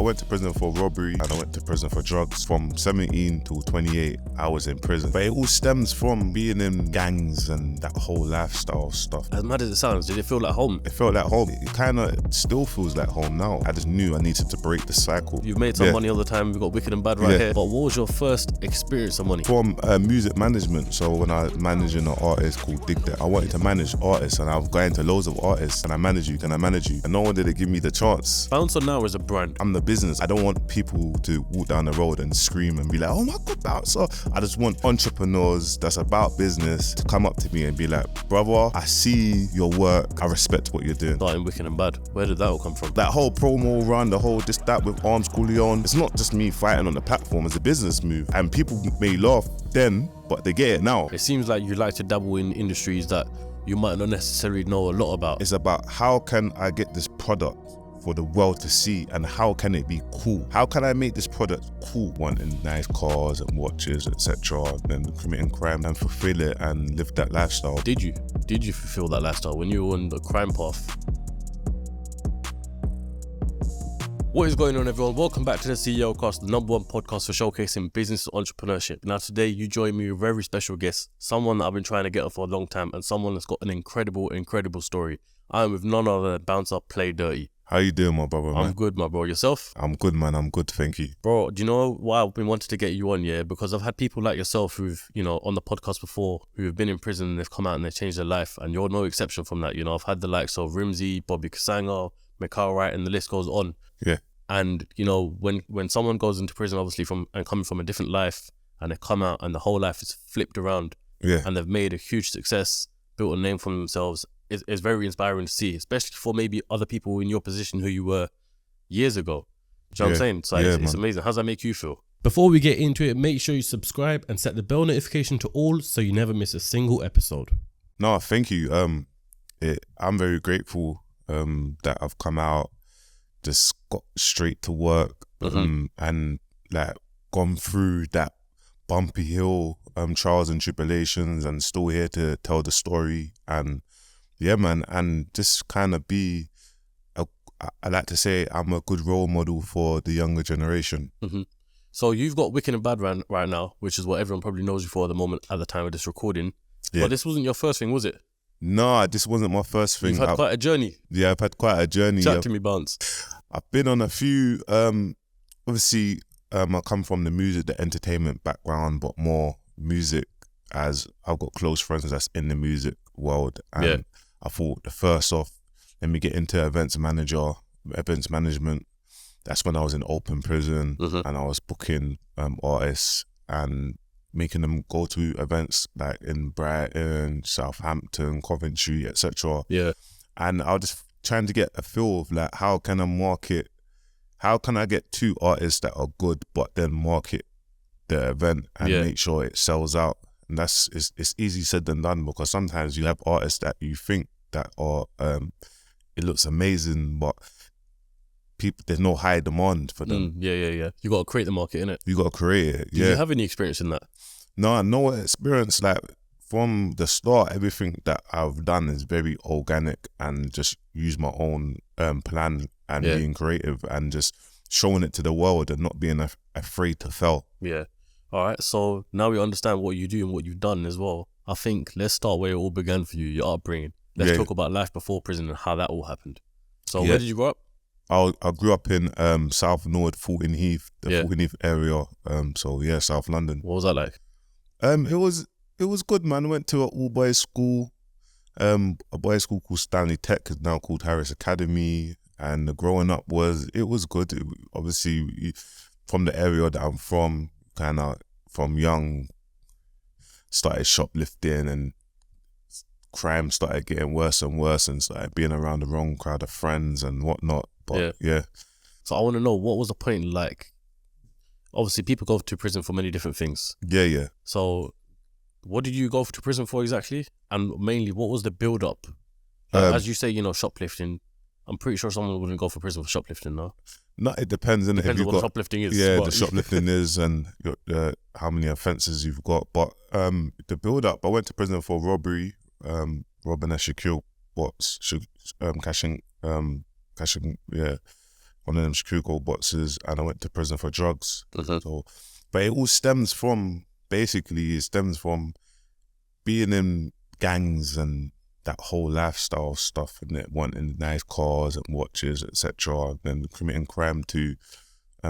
went to prison for robbery and I went to prison for drugs. From 17 to 28, I was in prison. But it all stems from being in gangs and that whole lifestyle stuff. As mad as it sounds, did it feel like home? It felt like home. It kind of still feels like home now. I just knew I needed to break the cycle. You've made some money all the time. We've got Wicked and Bad right here. But what was your first experience of money? From music management. So when I was managing an artist called Dig That, I wanted to manage artists and I was going to loads of artists. Can I manage you? Can I manage you? And no one did give me the chance. Bouncer now is a brand. I'm the business. I don't want people to walk down the road and scream and be like, oh my God, Bouncer. I just want entrepreneurs that's about business to come up to me and be like, brother, I see your work. I respect what you're doing. Starting Wicked and Bad. Where did that all come from? That whole promo run, the whole this, that with Arms Coolion. It's not just me fighting on the platform. It's a business move. And people may laugh then, but they get it now. It seems like you like to dabble in industries that you might not necessarily know a lot about. It's about how can I get this product for the world to see and how can it be cool? How can I make this product cool? Wanting nice cars and watches, etc. Then committing crime and fulfill it and live that lifestyle. Did you fulfill that lifestyle when you were on the crime path? What is going on, everyone? Welcome back to the CEOCAST, the #1 podcast for showcasing business entrepreneurship. Now today you join me with a very special guest, someone that I've been trying to get on for a long time and someone that's got an incredible story. I am with none other than Bouncer Play Dirty. How you doing, my brother, man? I'm good, my bro. Yourself? I'm good, man. I'm good, thank you. Bro, do you know why I've been wanting to get you on, yeah? Because I've had people like yourself who've, on the podcast before, who have been in prison and they've come out and they've changed their life, and you're no exception from that. I've had the likes of Rimsey, Bobby Kasanga, Mikhail Wright, and the list goes on. Yeah. And, when someone goes into prison, obviously, coming from a different life, and they come out and the whole life is flipped around, and they've made a huge success, built a name for themselves, it's very inspiring to see, especially for maybe other people in your position who you were years ago. Do you know what I'm saying? So it's amazing. How does that make you feel? Before we get into it, make sure you subscribe and set the bell notification to all so you never miss a single episode. No, thank you. I'm very grateful that I've come out, just got straight to work, and like gone through that bumpy hill, trials and tribulations, and still here to tell the story. And yeah, man, and just kind of be, I like to say I'm a good role model for the younger generation. So you've got Wicked and Bad right now, which is what everyone probably knows you for at the moment at the time of this recording. Yeah. But this wasn't your first thing, was it? No, this wasn't my first thing. You've had quite a journey. Yeah, I've had quite a journey. Chat to me, Bounce. I've been on a few, obviously, I come from the music, the entertainment background, but more music, as I've got close friends that's in the music world. And I thought the first off, let me get into events management. That's when I was in open prison and I was booking artists and making them go to events like in Brighton, Southampton, Coventry, etc. Yeah. And I was just trying to get a feel of like, how can I get two artists that are good but then market the event and make sure it sells out. And it's easy said than done, because sometimes you have artists that you think that are it looks amazing, but there's no high demand for them. You got to create the market, innit? You got to create it. Did you have any experience in that? No experience. Like from the start, everything that I've done is very organic and just use my own plan and being creative and just showing it to the world and not being afraid to fail. Yeah. All right, so now we understand what you do and what you've done as well. I think let's start where it all began for you, your upbringing. Let's talk about life before prison and how that all happened. So where did you grow up? I grew up in South Norwood, Fulton Heath, Fulton Heath area. South London. What was that like? It was good, man. I went to an all-boys school, a boys' school called Stanley Tech, is now called Harris Academy. And growing up was good. Obviously, from the area that I'm from, kind of from young, started shoplifting and crime started getting worse and worse and started being around the wrong crowd of friends and whatnot. But So I want to know, what was the point like? Obviously, people go to prison for many different things. Yeah. So what did you go to prison for exactly? And mainly, what was the build-up? As you say, shoplifting. I'm pretty sure someone wouldn't go for prison for shoplifting, no? No, it depends. Depends on what shoplifting is. Yeah, the shoplifting is and how many offences you've got. But the build-up, I went to prison for robbery, robbing a secure box, cashing one of them Shikuko boxes, and I went to prison for drugs. So, but it all stems from being in gangs and that whole lifestyle stuff, and it wanting nice cars and watches, etc. Then committing crime to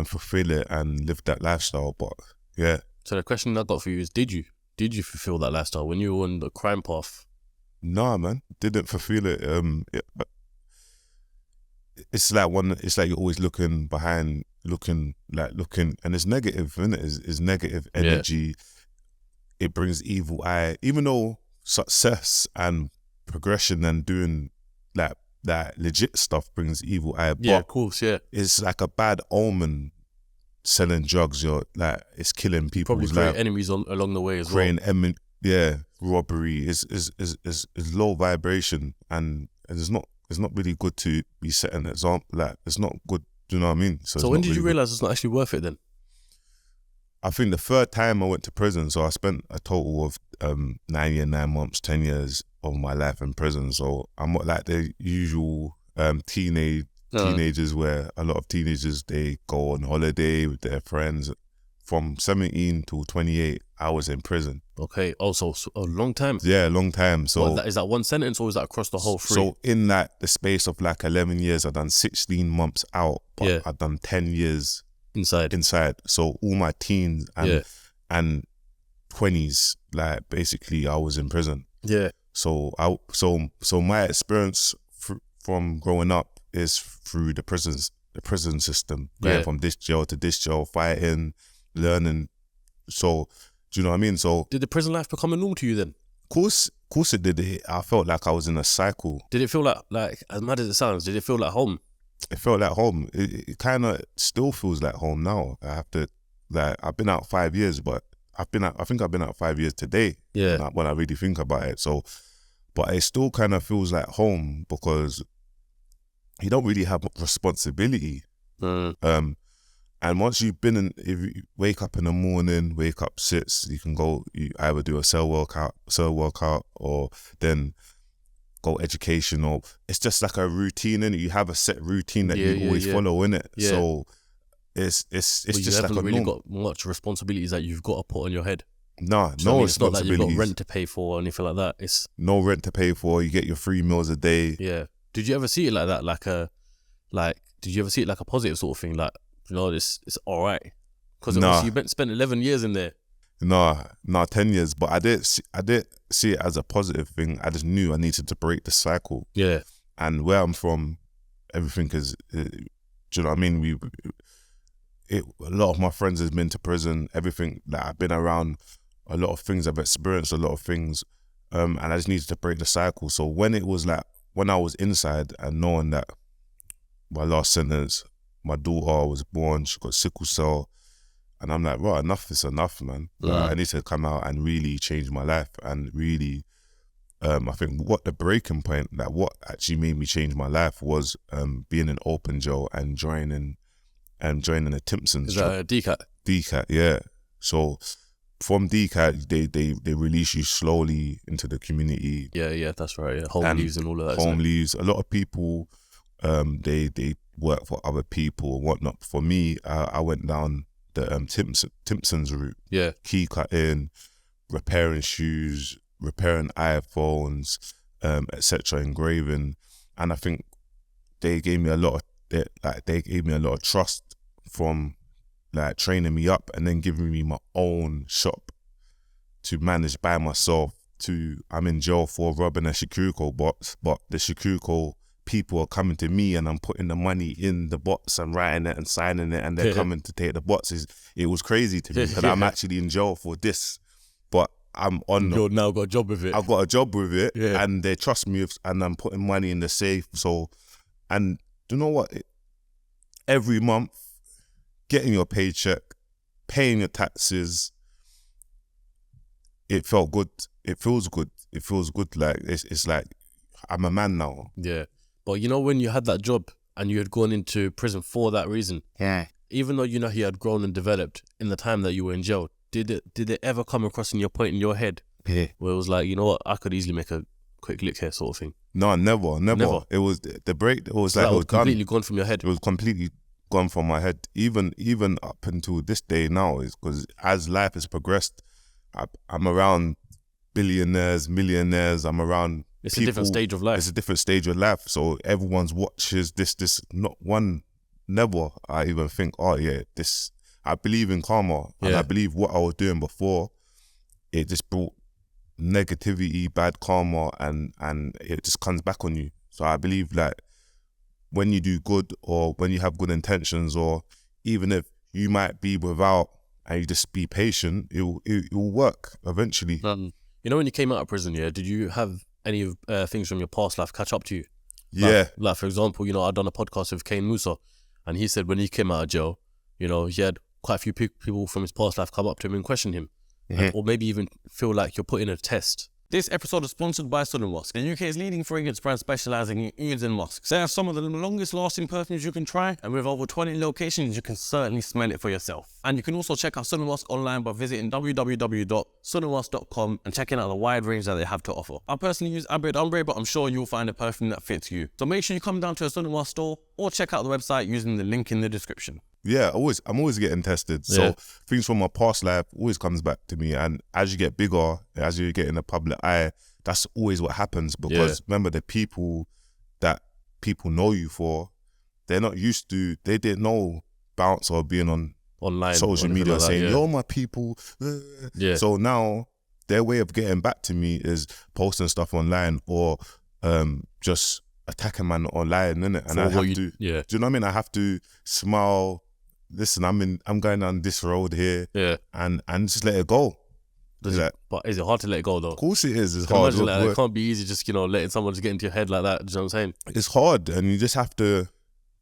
fulfill it and live that lifestyle. But yeah. So the question I got for you is, did you fulfill that lifestyle when you were on the crime path? Nah, man, didn't fulfill it. It's like you're always looking behind, looking, and it's negative, isn't it? It's negative energy. Yeah. It brings evil eye. Even though success and progression and doing that legit stuff brings evil eye. Yeah, of course, yeah. It's like a bad omen. Selling drugs, you're like, it's killing people. Probably create enemies along the way as well. Robbery is low vibration, and it's not really good to be setting an example. Like, it's not good. Do you know what I mean? So when did you realize it's not actually worth it then? I think the third time I went to prison, so I spent a total of 9 years, 9 months, 10 years of my life in prison. So I'm not like the usual teenagers where a lot of teenagers, they go on holiday with their friends. From 17 to 28, I was in prison. Okay. Also, a long time. Yeah, a long time. So is that one sentence, or is that across the whole 3? So in the space of like 11 years, I've done 16 months out, but I've done 10 years inside. So all my teens and 20s, like, basically I was in prison. Yeah. So my experience from growing up is through the prison system, going from this jail to this jail, fighting, learning. So, do you know what I mean? So, did the prison life become a norm to you then? Of course it did. I felt like I was in a cycle. Did it feel like as mad as it sounds, did it feel like home? It felt like home. It kind of still feels like home now. I have to, like, I've been out 5 years, but I think I've been out 5 years today. Yeah. When I really think about it. So, but it still kind of feels like home because you don't really have responsibility. And once you've been in, if you wake up in the morning, wake up, sits, you can go, you either do a cell workout, or then go education, or it's just like a routine, and you have a set routine that you always follow, in it. Yeah. So it's just like a norm. You haven't really got much responsibilities that you've got to put on your head. No responsibilities. It's not that you've got rent to pay for or anything like that. It's no rent to pay for. You get your 3 meals a day. Yeah. Did you ever see it like that? Did you ever see it like a positive sort of thing? Like, you know, it's all right. Because you spent 11 years in there. No, 10 years. But I did see it as a positive thing. I just knew I needed to break the cycle. Yeah. And where I'm from, everything is, do you know what I mean? A lot of my friends has been to prison. Everything that I've been around, a lot of things, I've experienced a lot of things. And I just needed to break the cycle. So when I was inside and knowing that my last sentence, my daughter was born, she got sickle cell, and I'm like, right, enough is enough, man. Like, I need to come out and really change my life, and really, I think what the breaking point, like what actually made me change my life was being in open jail and joining the Timpsons. Is that DCAT? DCAT, yeah. So from DCAT, they release you slowly into the community. Yeah, that's right. Yeah. Home leaves and all of that. Home leaves. A lot of people, they work for other people and whatnot. For me, I went down the Timpsons route. Yeah. Key cutting, repairing shoes, repairing iPhones, etc., engraving. And I think they gave me a lot of trust from like training me up and then giving me my own shop to manage by myself. I'm in jail for robbing a Shikuko box, but the Shikuko people are coming to me and I'm putting the money in the box and writing it and signing it, and they're coming to take the boxes. It was crazy to me because I'm actually in jail for this, but You've now got a job with it. I've got a job with it, and they trust me and I'm putting money in the safe. So, and you know what? Every month, getting your paycheck, paying your taxes, it felt good. It feels good. It feels good. Like it's like I'm a man now. Yeah. But you know, when you had that job and you had gone into prison for that reason, even though you know he had grown and developed in the time that you were in jail, did it ever come across in your point in your head where it was like, you know what, I could easily make a quick lick here, sort of thing? No, never. It was the break. It was like that it was completely gone from your head. It was completely gone from my head, even up until this day now, is because as life has progressed, I'm around billionaires, millionaires. I'm around. It's people. A different stage of life. It's a different stage of life. So everyone's watches this. Not one. Never. I even think, oh yeah, this. I believe in karma, and I believe what I was doing before, it just brought negativity, bad karma, and it just comes back on you. So I believe like when you do good, or when you have good intentions, or even if you might be without, and you just be patient, it will work eventually. You know, when you came out of prison, did you have any things from your past life catch up to you? Like for example, you know, I'd done a podcast with Kane Musa, and he said when he came out of jail, you know, he had quite a few people from his past life come up to him and question him, or maybe even feel like you're put in a test. This episode is sponsored by SUNNAMUSK, the UK's leading fragrance brand specialising in ouds and musks. They have some of the longest lasting perfumes you can try, and with over 20 locations, you can certainly smell it for yourself. And you can also check out SUNNAMUSK online by visiting www.sunnamusk.com and checking out the wide range that they have to offer. I personally use Abrid Ombre, but I'm sure you'll find a perfume that fits you. So make sure you come down to a SUNNAMUSK store or check out the website using the link in the description. Yeah, I'm always getting tested. So things from my past life always comes back to me. And as you get bigger, as you get in the public eye, that's always what happens. Because remember, the people that people know you for, they're not used to, they didn't know bounce or being on online social media like saying, you're my people. So now their way of getting back to me is posting stuff online, or just attacking man online, innit? And I have to, do you know what I mean? I have to smile. Listen, I'm going down this road here, and just let it go. But is it hard to let it go though? Of course it is. It's hard. It can't be easy just, you know, letting someone just get into your head like that. Do you know what I'm saying? It's hard, and you just have to.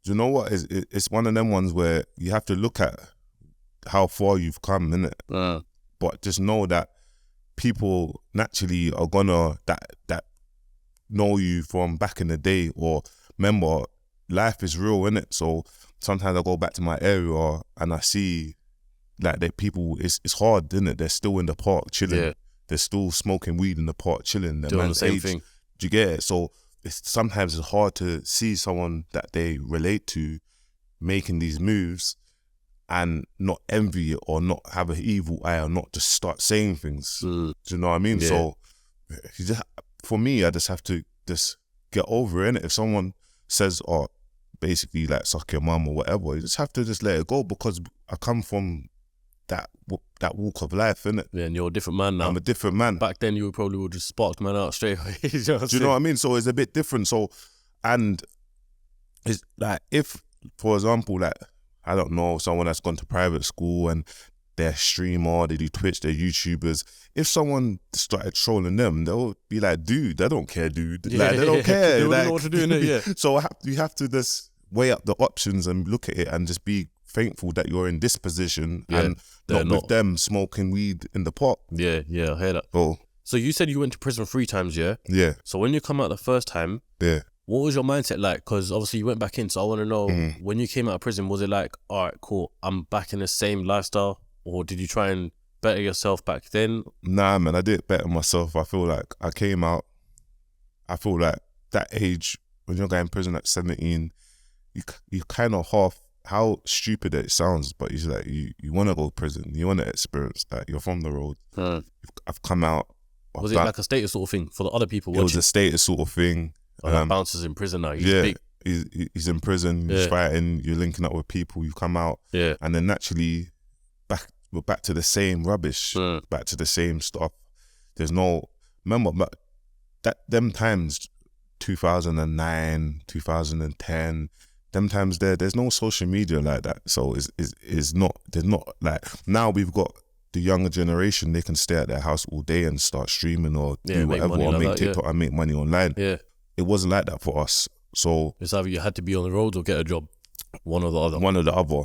Do you know what? It's one of them ones where you have to look at how far you've come, innit? But just know that people naturally are gonna that know you from back in the day, or remember, life is real, innit? So sometimes I go back to my area and I see like that people, it's hard, innit? They're still in the park chilling. They're still smoking weed in the park chilling. Doing the same thing. Do you get it? So sometimes it's hard to see someone that they relate to making these moves and not envy it, or not have an evil eye, or not just start saying things. Do you know what I mean? So for me, I just have to just get over it, innit? If someone says, oh, basically like suck your mum or whatever, you just have to just let it go, because I come from that walk of life, innit? Yeah, and you're a different man now. I'm a different man. Back then you probably would just spark the man out straight away. Do you know what I mean? So it's a bit different. So, and it's like, if, for example, like, I don't know, someone that's gone to private school and they're a streamer, they do Twitch, they're YouTubers. If someone started trolling them, they'll be like, dude, I don't care, dude. Like, they don't care. They like, don't know what to do, innit? So you have to just weigh up the options and look at it and just be thankful that you're in this position and not with them smoking weed in the park. Yeah, I hear that. So you said you went to prison 3 times, yeah? Yeah. So when you come out the first time, what was your mindset like? Because obviously you went back in, so I want to know, when you came out of prison, was it like, all right, cool, I'm back in the same lifestyle? Or did you try and better yourself back then? Nah, man, I didn't better myself. I feel like I came out, I feel like that age, when you're going to prison at 17, you kind of half, how stupid it sounds, but it's like you want to go to prison, you want to experience that. You're from the road. I've come out. Was it like a status sort of thing for the other people watching? It was a status sort of thing. Like Bouncer's in prison now. He's in prison, he's fighting, you're linking up with people, you come out, and then naturally we're back to the same rubbish, back to the same stuff. There's no, remember that them times, 2009, 2010, them times there's no social media like that. So there's not like, now we've got the younger generation, they can stay at their house all day and start streaming or do whatever, or make TikTok and make money online. It wasn't like that for us. So it's either you had to be on the road or get a job. One or the other.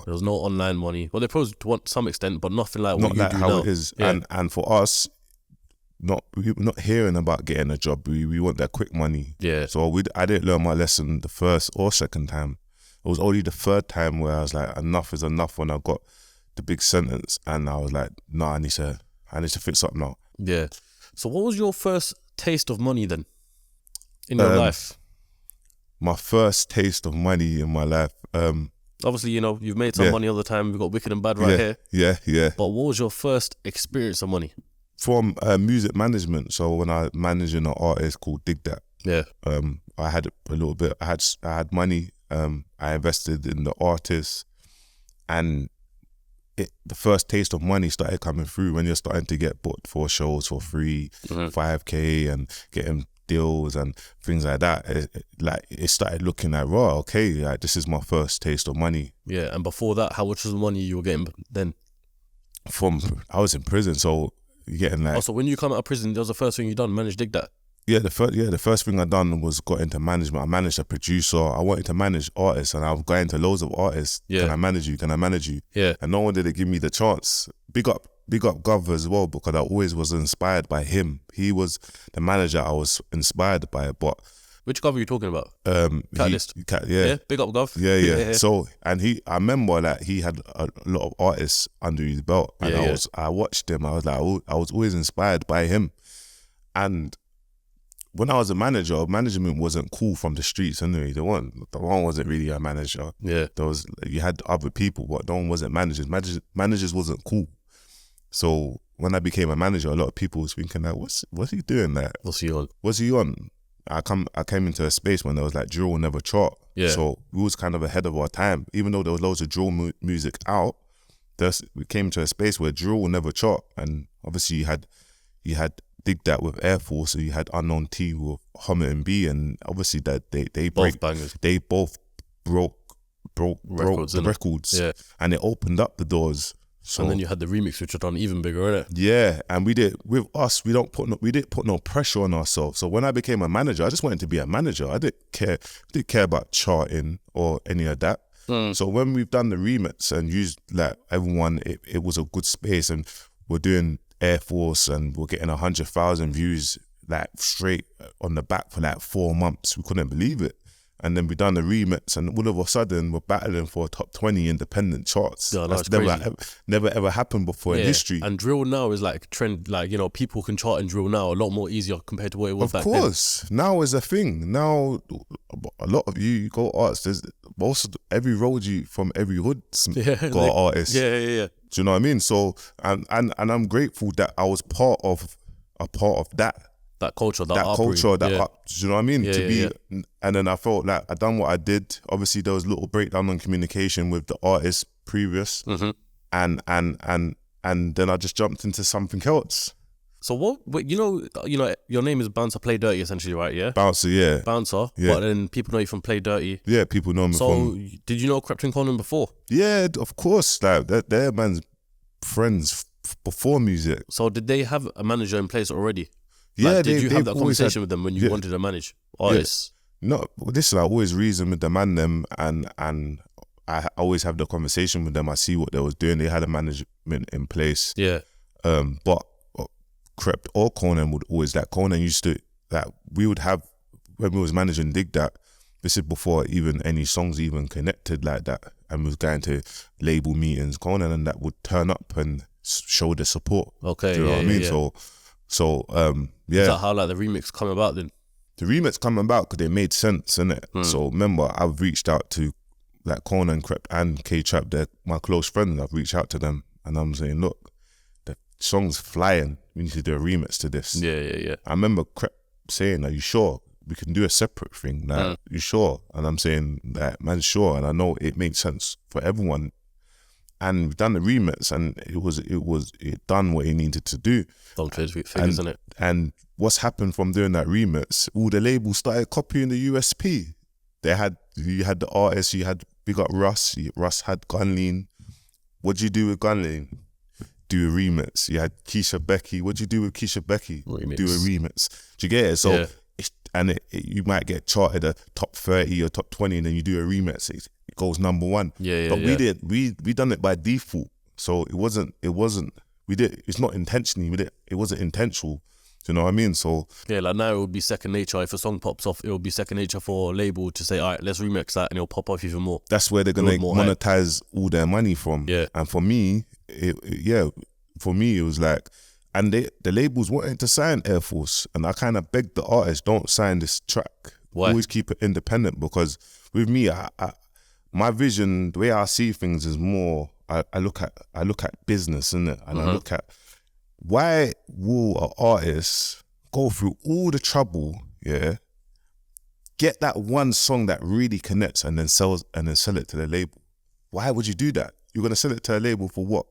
There was no online money. Well, they probably to some extent, but nothing like what you do now. Not like how it is. And for us, we're not hearing about getting a job. We want that quick money. So I didn't learn my lesson the first or second time. It was only the third time where I was like, enough is enough, when I got the big sentence, and I was like, no, I need to fix something out. Yeah. So what was your first taste of money then in your life? My first taste of money in my life. Obviously, you know, you've made some money all the time. We've got Wicked and Bad right here. Yeah. But what was your first experience of money? From music management. So when I managed an artist called Dig That, I had a little bit. I had money. I invested in the artist, and the first taste of money started coming through when you're starting to get booked for shows for free, 5K, and getting deals and things like that. It started looking like, raw. Okay, like this is my first taste of money. Yeah, and before that, how much was the money you were getting then? I was in prison, so you're getting like. Also, when you come out of prison, that was the first thing you done, manage Dig That. Yeah, the first thing I done was got into management. I managed a producer. I wanted to manage artists, and I was going to loads of artists. Yeah. Can I manage you? Can I manage you? Yeah. And no one did give me the chance. Big up Gov as well, because I always was inspired by him. He was the manager I was inspired by. But which Gov are you talking about? Catalyst. Yeah. Big up Gov. Yeah. So, and I remember that he had a lot of artists under his belt, and I watched him. I was like, I was always inspired by him, and when I was a manager, management wasn't cool from the streets anyway. The one wasn't really a manager. Yeah. You had other people, but no one wasn't managers. Managers wasn't cool. So when I became a manager, a lot of people was thinking like, what's he doing there? What's he on? What's he on? I came into a space when there was like drill will never chart. Yeah. So we was kind of ahead of our time. Even though there was loads of drill music out, we came to a space where drill will never chart. And obviously you had Dig That with Air Force, so you had Unknown T with Hummer and B, and obviously that they both bangers. They both broke the records, and it opened up the doors. So, and then you had the remix, which had done even bigger, innit? Yeah, and we didn't put no pressure on ourselves. So when I became a manager, I just wanted to be a manager. I didn't care about charting or any of that. So when we've done the remix and used like everyone, it was a good space, and we're doing Air Force and we're getting 100,000 views like straight on the back for like 4 months. We couldn't believe it. And then we done the remix, and all of a sudden we're battling for top 20 independent charts. Yeah, that's never ever happened before in history. And drill now is like trend, like, you know, people can chart in drill now a lot more easier compared to what it was back then. Of course, now is a thing. Now a lot of you go artists. Every road you from every hood got artists. Yeah. Do you know what I mean? So and I'm grateful that I was part of that culture, do you know what I mean? And then I felt like I done what I did. Obviously, there was a little breakdown on communication with the artist previous, and then I just jumped into something else. So what? You know, your name is Bouncer Play Dirty, essentially, right? Yeah. Bouncer, yeah. Bouncer, yeah. But then people know you from Play Dirty. Yeah, people know me from. So did you know Krypton Conan before? Yeah, of course. Like they're man's friends before music. So did they have a manager in place already? Yeah, like, did you have that conversation with them when you wanted to manage artists? No, listen, I always reason with them and them, and I always have the conversation with them. I see what they was doing. They had a management in place. Yeah. But Krept or Conan would always, like, Conan used to, like, we would have, when we was managing Dig That, this is before even any songs even connected like that, and we was going to label meetings, Conan and that would turn up and show the support. Okay, do you know what I mean? Yeah. So yeah. Is that how like the remix come about then? The remix come about because it made sense, innit? So remember, I've reached out to like Conan, Krept and K-Trap, they're my close friends. I've reached out to them and I'm saying, look, the song's flying. We need to do a remix to this. Yeah. I remember Krept saying, are you sure? We can do a separate thing. Like, you sure? And I'm saying, like, man, sure. And I know it makes sense for everyone. And we've done the remix, and it done what it needed to do. Don't trade figures, isn't it? And what's happened from doing that remix? All the labels started copying the USP. You had the artists. You had big up Russ. Russ had Gunlean. What'd you do with Gunlean? Do a remix. You had Keisha Becky. What'd you do with Keisha Becky? Remix. Do a remix. Do you get it? So, you might get charted a top 30 or top 20, and then you do a remix. It goes number one. But we done it by default. So it wasn't. It's not intentionally. It wasn't intentional. Do you know what I mean? So yeah, like now it would be second nature. If a song pops off, it would be second nature for a label to say, all right, let's remix that, and it'll pop off even more. That's where they're gonna monetize all their money from. Yeah. And for me, it was like, and the labels wanted to sign Air Force, and I kind of begged the artist, don't sign this track. Why? Always keep it independent, because with me, my vision, the way I see things is more, I look at business, innit? And I look at, why will an artist go through all the trouble, get that one song that really connects and then sell it to the label? Why would you do that? You're gonna sell it to a label for what?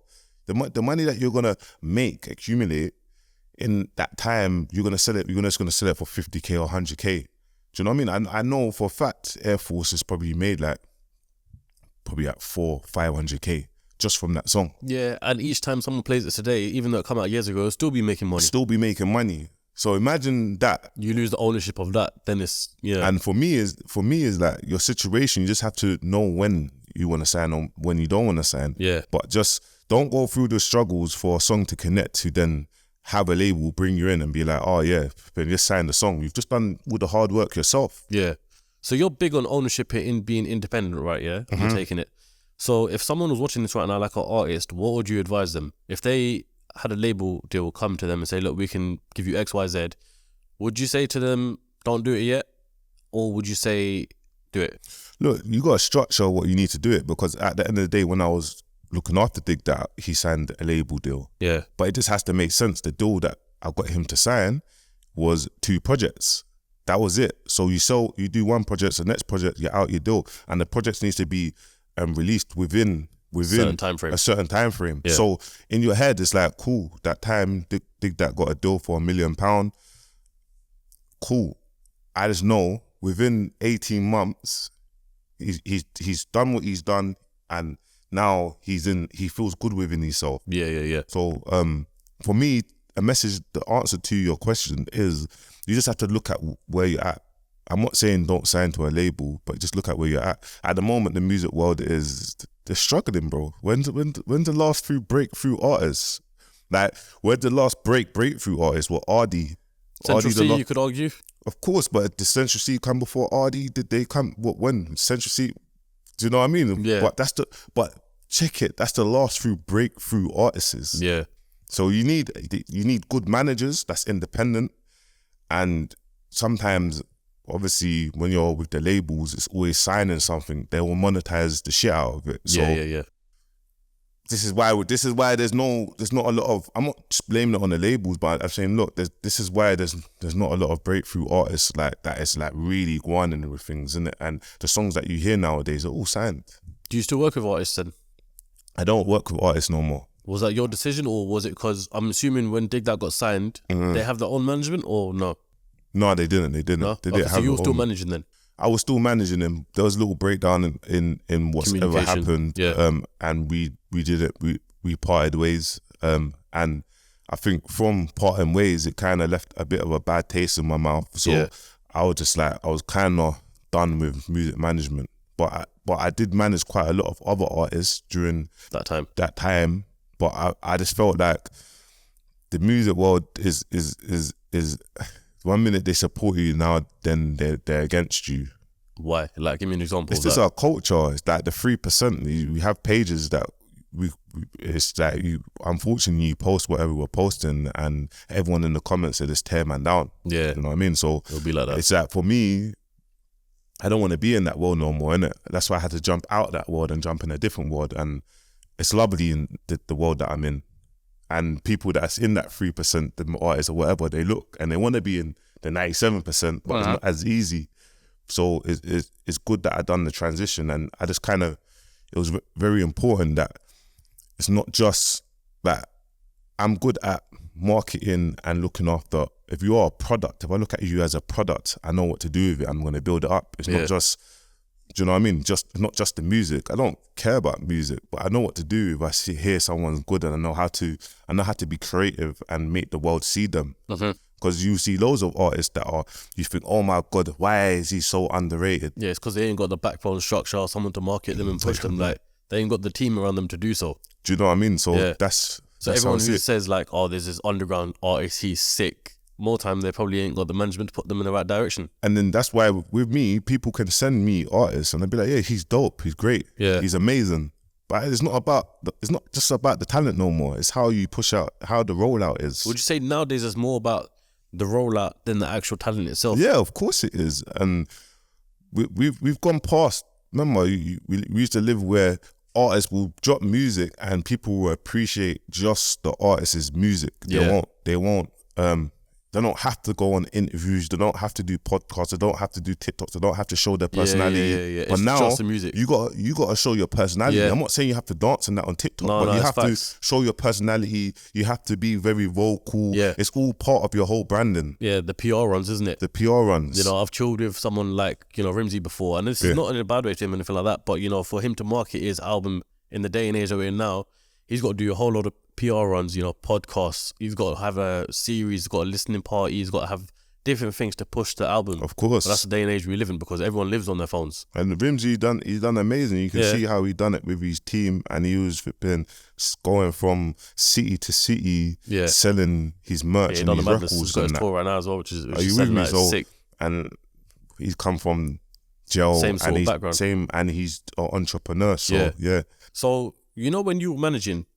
The money that you're gonna accumulate in that time, you're just gonna sell it for 50K or 100K. Do you know what I mean? I know for a fact Air Force has probably made like 400-500K just from that song. Yeah, and each time someone plays it today, even though it came out years ago, it'll still be making money. So imagine that. You lose the ownership of that, then it's, And for me is like your situation, you just have to know when you want to sign or when you don't want to sign. Yeah. But just don't go through the struggles for a song to connect to then have a label bring you in and be like, oh yeah, then just sign the song. You've just done all the hard work yourself. Yeah. So you're big on ownership in being independent, right? Yeah. You're taking it. So if someone was watching this right now, like an artist, what would you advise them? If they had a label deal come to them and say, look, we can give you X, Y, Z, would you say to them, don't do it yet? Or would you say, do it? Look, you got to structure what you need to do it, because at the end of the day, when I was looking after Dig That, he signed a label deal. Yeah. But it just has to make sense. The deal that I got him to sign was 2 projects. That was it. So you do one project, the next project, you're out your deal. And the project needs to be released within a certain time frame. Yeah. So in your head, it's like, cool, that time Dig That got a deal for £1 million. Cool. I just know within 18 months, he's done what he's done, and now he feels good within himself. Yeah. So for me, the answer to your question is, you just have to look at where you're at. I'm not saying don't sign to a label, but just look at where you're at. At the moment, the music world they're struggling, bro. When's the last few breakthrough artists? Like, where's the last breakthrough artists? Well, Ardy. Central C, you could argue. Of course, but did Central C come before Ardy? Did they come? When? Central C? Do you know what I mean? Yeah. But check it. That's the last few breakthrough artists. Yeah. So you need good managers that's independent, and sometimes, obviously, when you're with the labels, it's always signing something. They will monetize the shit out of it. So Yeah. This is why there's not a lot of. I'm not just blaming it on the labels, but I'm saying, look, this is why there's not a lot of breakthrough artists like that. It's like really going in with things, isn't it? And the songs that you hear nowadays are all signed. Do you still work with artists then? I don't work with artists no more. Was that your decision, or was it because, I'm assuming when Dig That got signed, they have their own management, or no? No, they didn't. No? They didn't have. So you were still managing then? I was still managing them. There was a little breakdown in what's ever happened. Yeah. And we did it. We parted ways. And I think from parting ways, it kind of left a bit of a bad taste in my mouth. So I was kind of done with music management. But I did manage quite a lot of other artists during that time. But I just felt like the music world is 1 minute they support you, now then they're against you. Why? Like, give me an example. It's just our culture. It's like the 3%. We have pages that it's like unfortunately you post whatever we're posting, and everyone in the comments said, just tear man down. Yeah. You know what I mean? So it'll be like that. It's like, for me, I don't want to be in that world no more, innit? That's why I had to jump out that world and jump in a different world. And it's lovely in the world that I'm in. And people that's in that 3%, the artists or whatever, they look and they want to be in the 97%, but it's not as easy. So it's good that I done the transition, and I just it was very important that it's not just that I'm good at marketing and looking after. If you are a product, if I look at you as a product, I know what to do with it. I'm going to build it up. It's not just, do you know what I mean? Not just the music. I don't care about music, but I know what to do if I hear someone's good, and I know how to be creative and make the world see them. Because you see loads of artists that you think, oh my God, why is he so underrated? Yeah, it's because they ain't got the backbone structure or someone to market them and push them. Like, they ain't got the team around them to do so. Do you know what I mean? So that's everyone who says like, oh, there's this underground artist, he's sick, more time they probably ain't got the management to put them in the right direction. And then that's why with me, people can send me artists and they'll be like, yeah, he's dope, he's great, he's amazing. But it's not just about the talent no more. It's how you push out, how the rollout is. Would you say nowadays it's more about the rollout than the actual talent itself? Yeah, of course it is. And we've gone past remember we used to live where artists will drop music and people will appreciate just the artist's music. They won't they don't have to go on interviews. They don't have to do podcasts. They don't have to do TikToks. They don't have to show their personality. Yeah. But it's now just the music. you got to show your personality. I'm not saying you have to dance and that on TikTok, but you have to show your personality. You have to be very vocal. Yeah. It's all part of your whole branding. Yeah, the PR runs, isn't it? The PR runs. You know, I've chilled with someone like, you know, Rimsey before, and this is not in a bad way to him or anything like that, but, you know, for him to market his album in the day and age that we're in now, he's got to do a whole lot of PR runs, you know, podcasts. He's got to have a series, he's got a listening party, he's got to have different things to push the album. Of course. But that's the day and age we live in because everyone lives on their phones. And Rimsey, he's done amazing. You can see how he done it with his team, and he was going from city to city, selling his merch and his records. He's got his tour right now as well, which is you with me? So, sick. And he's come from jail, same sort of background. And he's an entrepreneur. So So, you know, when you were managing,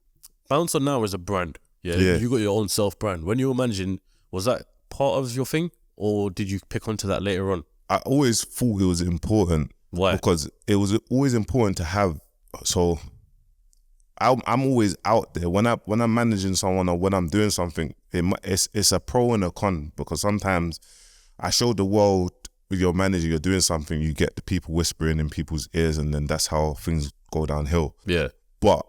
Bouncer now is a brand. You got your own self brand. When you were managing, was that part of your thing, or did you pick onto that later on? I always thought it was important. Why? Because it was always important to have. So I'm always out there when I'm managing someone or when I'm doing something. It's a pro and a con, because sometimes I show the world with your manager you're doing something, you get the people whispering in people's ears, and then that's how things go downhill. Yeah. But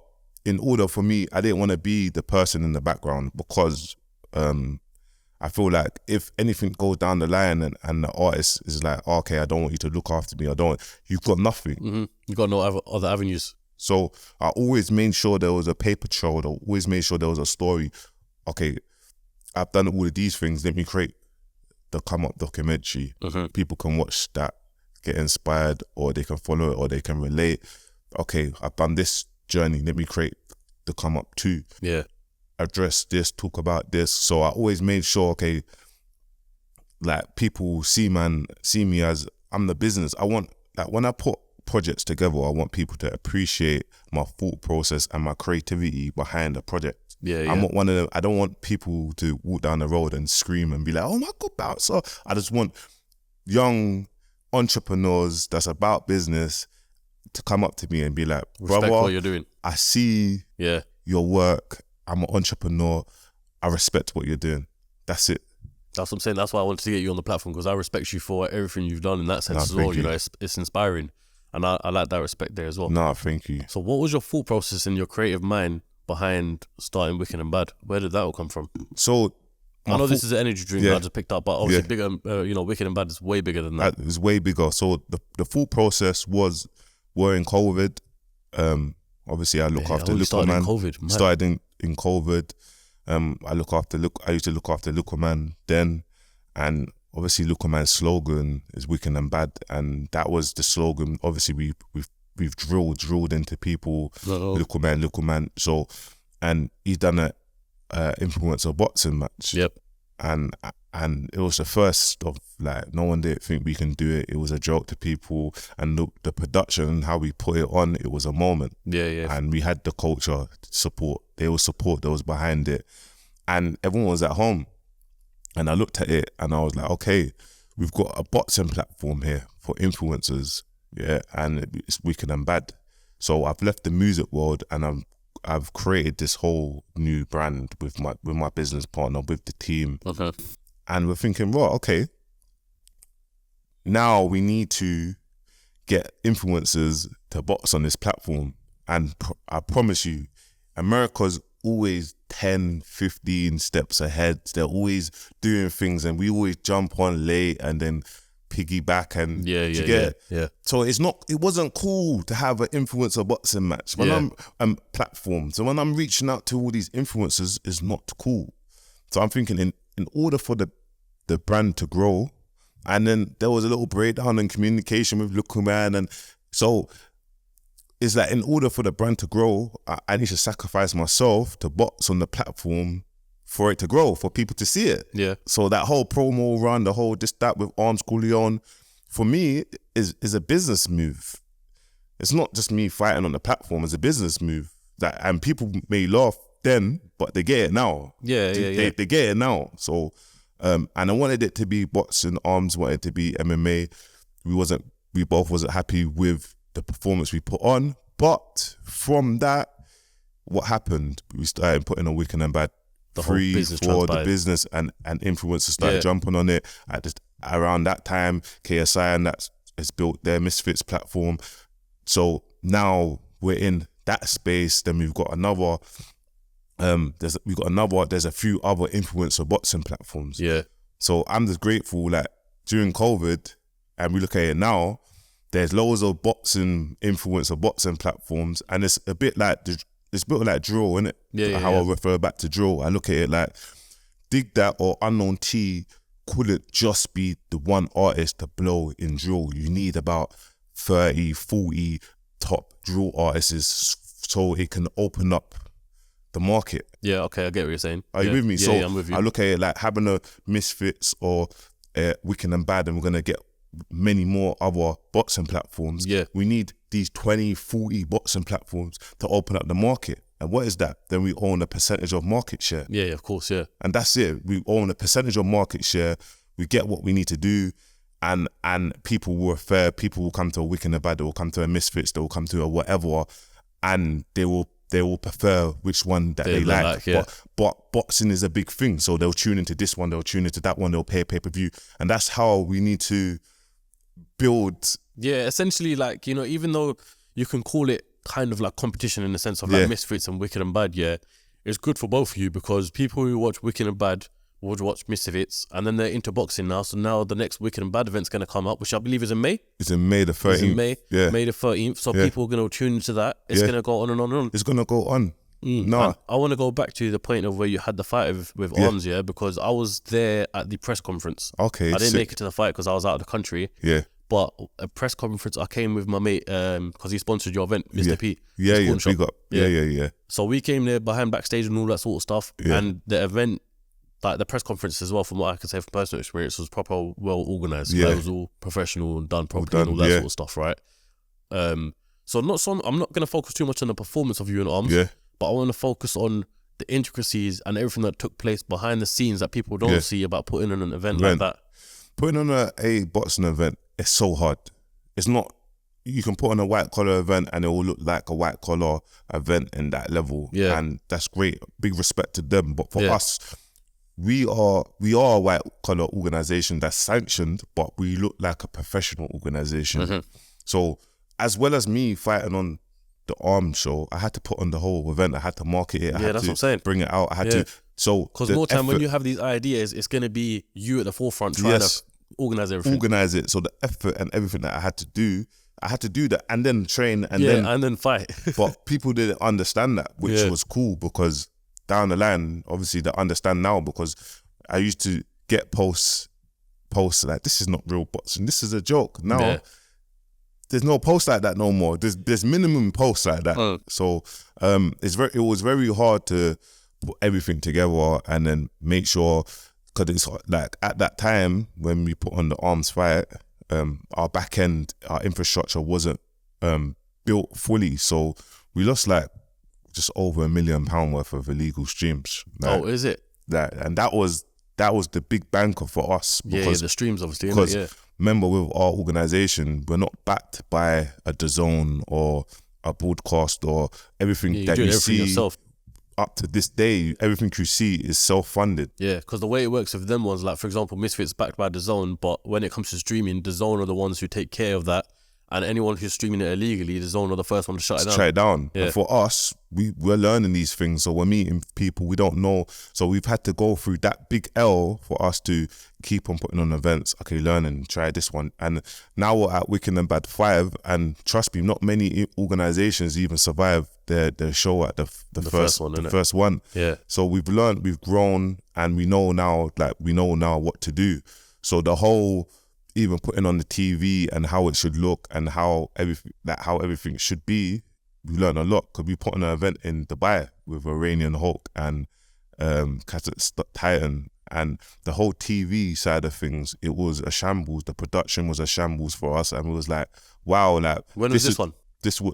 in order for me, I didn't want to be the person in the background, because I feel like if anything goes down the line and the artist is like, okay, I don't want you to look after me, you've got nothing. Mm-hmm. You've got no other avenues. So I always made sure there was a paper trail. I always made sure there was a story. Okay, I've done all of these things. Let me create the Come Up documentary. Mm-hmm. People can watch that, get inspired, or they can follow it, or they can relate. Okay, I've done this journey. Let me create the Come Up 2. Yeah. Address this, talk about this. So I always made sure, okay, like people see me as I'm the business. I want, like, when I put projects together, I want people to appreciate my thought process and my creativity behind the project. I'm not one of them. I don't want people to walk down the road and scream and be like, oh my God, Bouncer. I just want young entrepreneurs that's about business to come up to me and be like, brother, respect what you're doing. I see your work. I'm an entrepreneur. I respect what you're doing. That's it. That's what I'm saying. That's why I wanted to get you on the platform, because I respect you for everything you've done in that sense as well. You know, it's inspiring, and I like that respect there as well. No, thank you. So, what was your thought process and your creative mind behind starting Wicked and Bad? Where did that all come from? So, I know this is an energy drink that I just picked up, but obviously bigger. You know, Wicked and Bad is way bigger than that. It's way bigger. So the thought process was, we're in COVID. Obviously, I look after Little Man. Started in COVID. I used to look after Little Man then, and obviously Little Man's slogan is Wicked and Bad, and that was the slogan. Obviously, we've drilled into people. Little Man. So, and he's done a influencer boxing match. Yep. And it was the first of, like, no one didn't think we can do it. It was a joke to people, and the production and how we put it on, it was a moment. Yeah. And we had the culture support. There was support that was behind it, and everyone was at home. And I looked at it and I was like, okay, we've got a boxing platform here for influencers, and it's Wicked and Bad. So I've left the music world and I've created this whole new brand with my business partner, with the team. Okay. And we're thinking, well, okay, now we need to get influencers to box on this platform. And I promise you, America's always 10, 15 steps ahead. They're always doing things, and we always jump on late and then piggyback and yeah. So it wasn't cool to have an influencer boxing match when I'm platform. So when I'm reaching out to all these influencers, it's not cool. So I'm thinking in order for the brand to grow, and then there was a little breakdown in communication with Little Man, and so it's like, in order for the brand to grow, I need to sacrifice myself to box on the platform for it to grow, for people to see it. Yeah. So that whole promo run, the whole that with Arms Coolion, for me is a business move. It's not just me fighting on the platform. It's a business move. And people may laugh then, but they get it now. They get it now. So, and I wanted it to be boxing. Arms wanted it to be MMA. We both wasn't happy with the performance we put on. But from that, what happened? We started putting a Wicked and Bad the whole business the business, and influencers started jumping on it. Around that time, KSI and that has built their Misfits platform. So now we're in that space. Then we've got another. There's a few other influencer boxing platforms. Yeah. So I'm just grateful that during COVID, and we look at it now, there's loads of influencer boxing platforms, and it's a bit like it's built like drill, innit? I refer back to drill. I look at it like Dig That or Unknown T couldn't just be the one artist to blow in drill. You need about 30, 40 top drill artists so it can open up the market. Yeah, okay, I get what you're saying. Are you with me? So I'm with you. I look at it like having a Misfits or Wicked and Bad, and we're going to get many more other boxing platforms. Yeah. We need these 20, 40 boxing platforms to open up the market. And what is that? Then we own a percentage of market share. Yeah, of course, yeah. And that's it. We own a percentage of market share. We get what we need to do, and people will refer. People will come to a Wicked and Bad. They will come to a Misfits. They will come to a whatever, and they will prefer which one that they like. But boxing is a big thing, so they'll tune into this one. They'll tune into that one. They'll pay pay-per-view, and that's how we need to build. Yeah, essentially, like, you know, even though you can call it kind of like competition in the sense of like Misfits and Wicked and Bad, it's good for both of you, because people who watch Wicked and Bad would watch Misfits, and then they're into boxing now. So now the next Wicked and Bad event's going to come up, which I believe is in May. It's in May the 13th. It's in May, May the 13th. So people are going to tune into that. It's going to go on and on and on. It's going to go on. No, I want to go back to the point of where you had the fight with Arms, because I was there at the press conference. Okay, I didn't make it to the fight because I was out of the country. Yeah. But a press conference, I came with my mate because he sponsored your event, Mr. P. Big up. Yeah. So we came there behind backstage and all that sort of stuff. And the event, like the press conference as well, from what I can say from personal experience, was proper well organised. Like, it was all professional and done properly and all that sort of stuff, right? I'm not going to focus too much on the performance of you in Arms, but I want to focus on the intricacies and everything that took place behind the scenes that people don't see about putting on an event like that. Putting on a boxing event, it's so hard. It's not, you can put on a white collar event and it will look like a white collar event in that level. Yeah. And that's great. Big respect to them. But for us, we are a white collar organization that's sanctioned, but we look like a professional organization. Mm-hmm. So as well as me fighting on the Arms show, I had to put on the whole event. I had to market it. I had that's to what I'm saying. Bring it out. I had to. So because more time when you have these ideas, it's going to be you at the forefront trying to organize everything. Organize it. So the effort and everything that I had to do that, and then train and then fight. But people didn't understand that, which was cool, because down the line, obviously they understand now, because I used to get posts like, this is not real boxing, this is a joke. Now there's no post like that no more. There's minimum posts like that. So it was very hard to put everything together and then make sure, because it's like at that time when we put on the Arms fight, our back end, our infrastructure wasn't built fully, so we lost like just over £1 million worth of illegal streams. Like, is it? And that was the big banker for us. Because, the streams obviously. Because remember, with our organisation, we're not backed by a DAZN or a broadcast or everything that you see yourself. Up to this day, everything you see is self-funded. Yeah, because the way it works with them ones, like for example, Misfits backed by DAZN, but when it comes to streaming, DAZN are the ones who take care of that. And anyone who's streaming it illegally, DAZN are the first one to shut it down. Yeah. And for us, we're learning these things. So we're meeting people we don't know. So we've had to go through that big L for us to keep on putting on events. Okay, learning, try this one. And now we're at Wicked and Bad 5. And trust me, not many organizations even survive their show at the first one. Yeah. So we've learned, we've grown, and we know now what to do. So the whole, even putting on the TV and how it should look and how everything should be, we learned a lot, because we put on an event in Dubai with Iranian Hulk and Titan, and the whole TV side of things, it was a shambles. The production was a shambles for us, and it was like, wow, like, when was this one?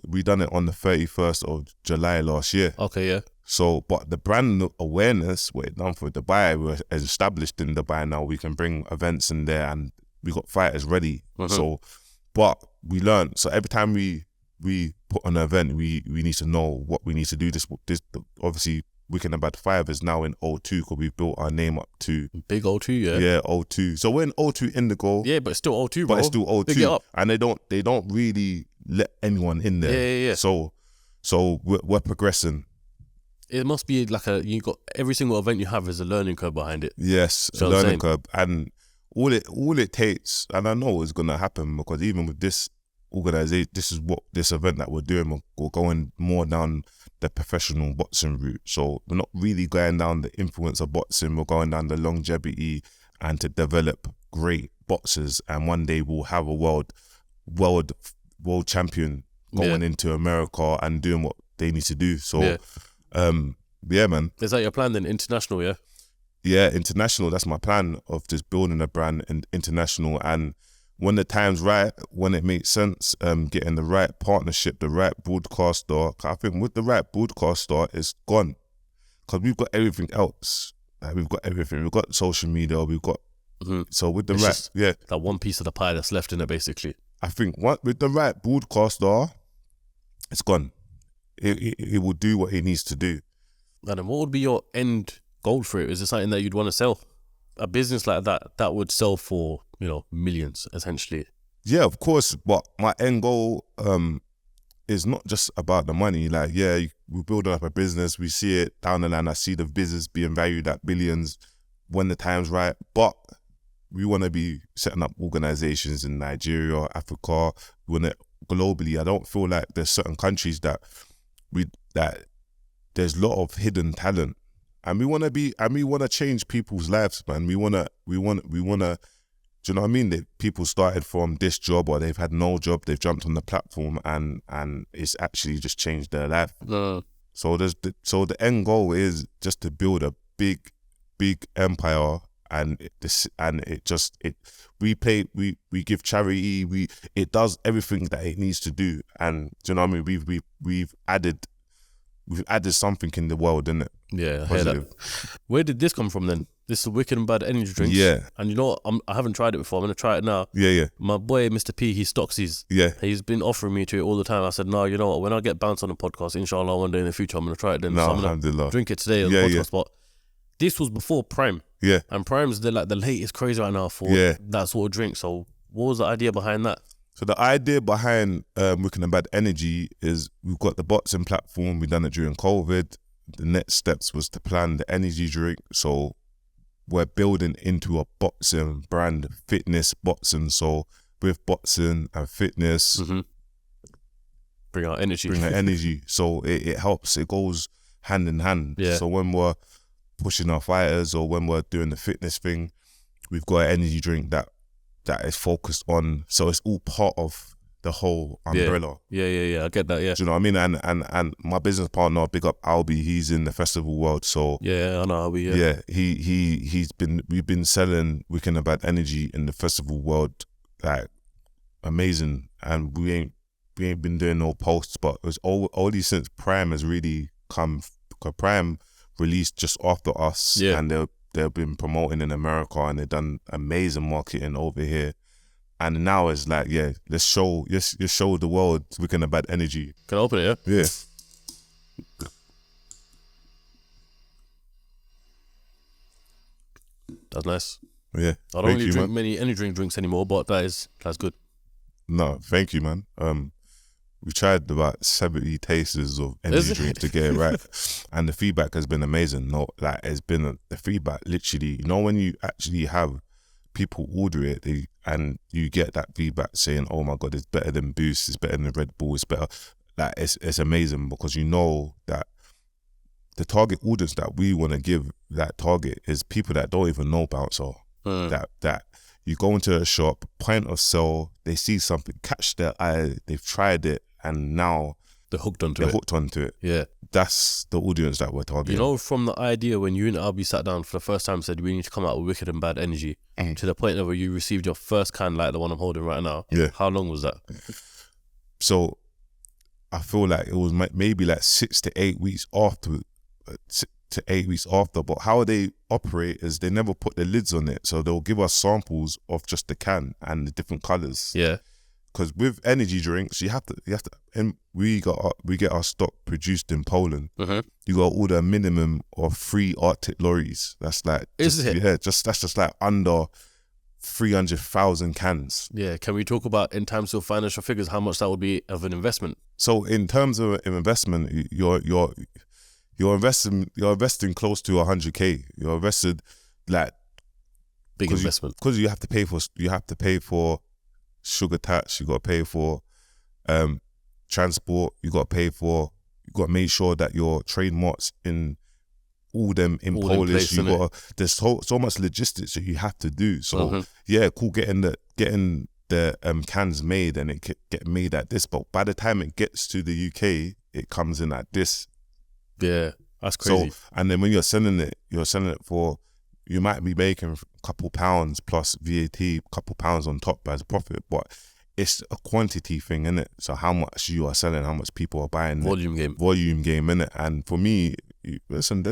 We done it on the 31st of July last year. Okay, yeah. So, but the brand awareness, what it done for Dubai, we're established in Dubai now. We can bring events in there, and we got fighters ready. Mm-hmm. So, but we learned. So every time we we put on an event, we need to know what we need to do. This obviously Wicked and Bad 5 is now in O2 because we built our name up to big O2, yeah. Yeah, O2. So we're in O2 Indigo. Yeah, but it's still O2, bro. But it's still O2. Big it up. And they don't really let anyone in there. Yeah. So we're progressing. It must be like you got every single event you have is a learning curve behind it. Yes, a learning curve. And all it takes, and I know it's gonna happen because even with this organization, this event that we're doing, we're going more down the professional boxing route. So we're not really going down the influencer boxing, we're going down the longevity and to develop great boxers, and one day we'll have a world champion going into America and doing what they need to do. So yeah, man. Is that your plan then? International, yeah? Yeah, international. That's my plan of just building a brand and international. And when the time's right, when it makes sense, getting the right partnership, the right broadcaster. I think with the right broadcaster, it's gone. Because we've got everything else. Like, we've got everything. We've got social media. We've got... So with the that one piece of the pie that's left in it, basically. I think with the right broadcaster, it's gone. It will do what it needs to do. And then what would be your end goal for it? Is it something that you'd want to sell? A business like that would sell for, millions, essentially. Yeah, of course. But my end goal is not just about the money. Like, yeah, we're building up a business. We see it down the line. I see the business being valued at billions when the time's right. But we want to be setting up organizations in Nigeria, Africa. We want it globally. I don't feel like there's certain countries that there's a lot of hidden talent, and we want to change people's lives, man. We want to. Do you know what I mean? People started from this job, or they've had no job. They've jumped on the platform, and it's actually just changed their life. So the end goal is just to build a big empire, we give charity. It does everything that it needs to do, and do you know what I mean? We've added something in the world, innit? Yeah, I hear that. Where did this come from then? This is Wicked and Bad energy drinks. Yeah. And you know what? I haven't tried it before. I'm going to try it now. Yeah. My boy, Mr. P, he stocks these. Yeah. He's been offering me to it all the time. I said, no, you know what? When I get bounced on the podcast, inshallah, one day in the future, I'm going to try it then. No, so I'm going to drink it today on the podcast. But this was before Prime. Yeah. And Prime's the latest craze right now for that sort of drink. So what was the idea behind that? So the idea behind Wicked and Bad Energy is we've got the boxing platform. We've done it during COVID. The next steps was to plan the energy drink. So we're building into a boxing brand, fitness boxing. So with boxing and fitness, bring out energy. So it helps. It goes hand in hand. Yeah. So when we're pushing our fighters or when we're doing the fitness thing, we've got an energy drink that is focused on. So it's all part of the whole umbrella. Yeah. I get that. Yeah. Do you know what I mean? And my business partner, big up Albie, he's in the festival world. So yeah, I know Albie. Yeah, we've been selling Wicked and Bad Energy in the festival world, like amazing. And we ain't been doing no posts, but it was only since Prime has really come. Because Prime released just after us, and they've been promoting in America, and they've done amazing marketing over here. And now it's like, let's show the world Wicked and Bad Energy. Can I open it? Yeah. That's nice. Yeah. I don't really drink many energy drinks anymore, but that's good. No, thank you, man. We tried about 70 tasters of energy drinks to get it right, and the feedback has been amazing. The feedback literally, when you actually have people order it, and you get that feedback saying, "Oh my God, it's better than Boost, it's better than Red Bull, it's better." Like it's amazing, because you know that the target audience that we want to give that target is people that don't even know Bouncer. That you go into a shop, point of sale, they see something, catch their eye, they've tried it, and now they're hooked onto it. Yeah. That's the audience that we're targeting. From the idea when you and Albie sat down for the first time and said, we need to come out with Wicked and Bad Energy, to the point where you received your first can, like the one I'm holding right now. Yeah. How long was that? So I feel like it was maybe like 6 to 8 weeks after. But how they operate is they never put the lids on it. So they'll give us samples of just the can and the different colours. Yeah. because with energy drinks, you have to, and we get our stock produced in Poland. You got all the minimum of 3 Arctic lorries. That's like, that's just like under 300,000 cans. Yeah, can we talk about in terms of financial figures how much that would be of an investment? So in terms of an investment, you're investing close to 100K. You're invested like big investment because you have to pay for sugar tax. You got to pay for transport. You got to make sure that your trademarks in all them in all Polish. There's so much logistics that you have to do. So yeah, cool getting the cans made and it get made at this, but by the time it gets to the UK, it comes in at this. Yeah, that's crazy. So, and then when you're selling it for, you might be making a couple pounds plus VAT, a couple pounds on top as profit, but it's a quantity thing, innit? So how much you are selling, how much people are buying. Volume game, innit? And for me, listen,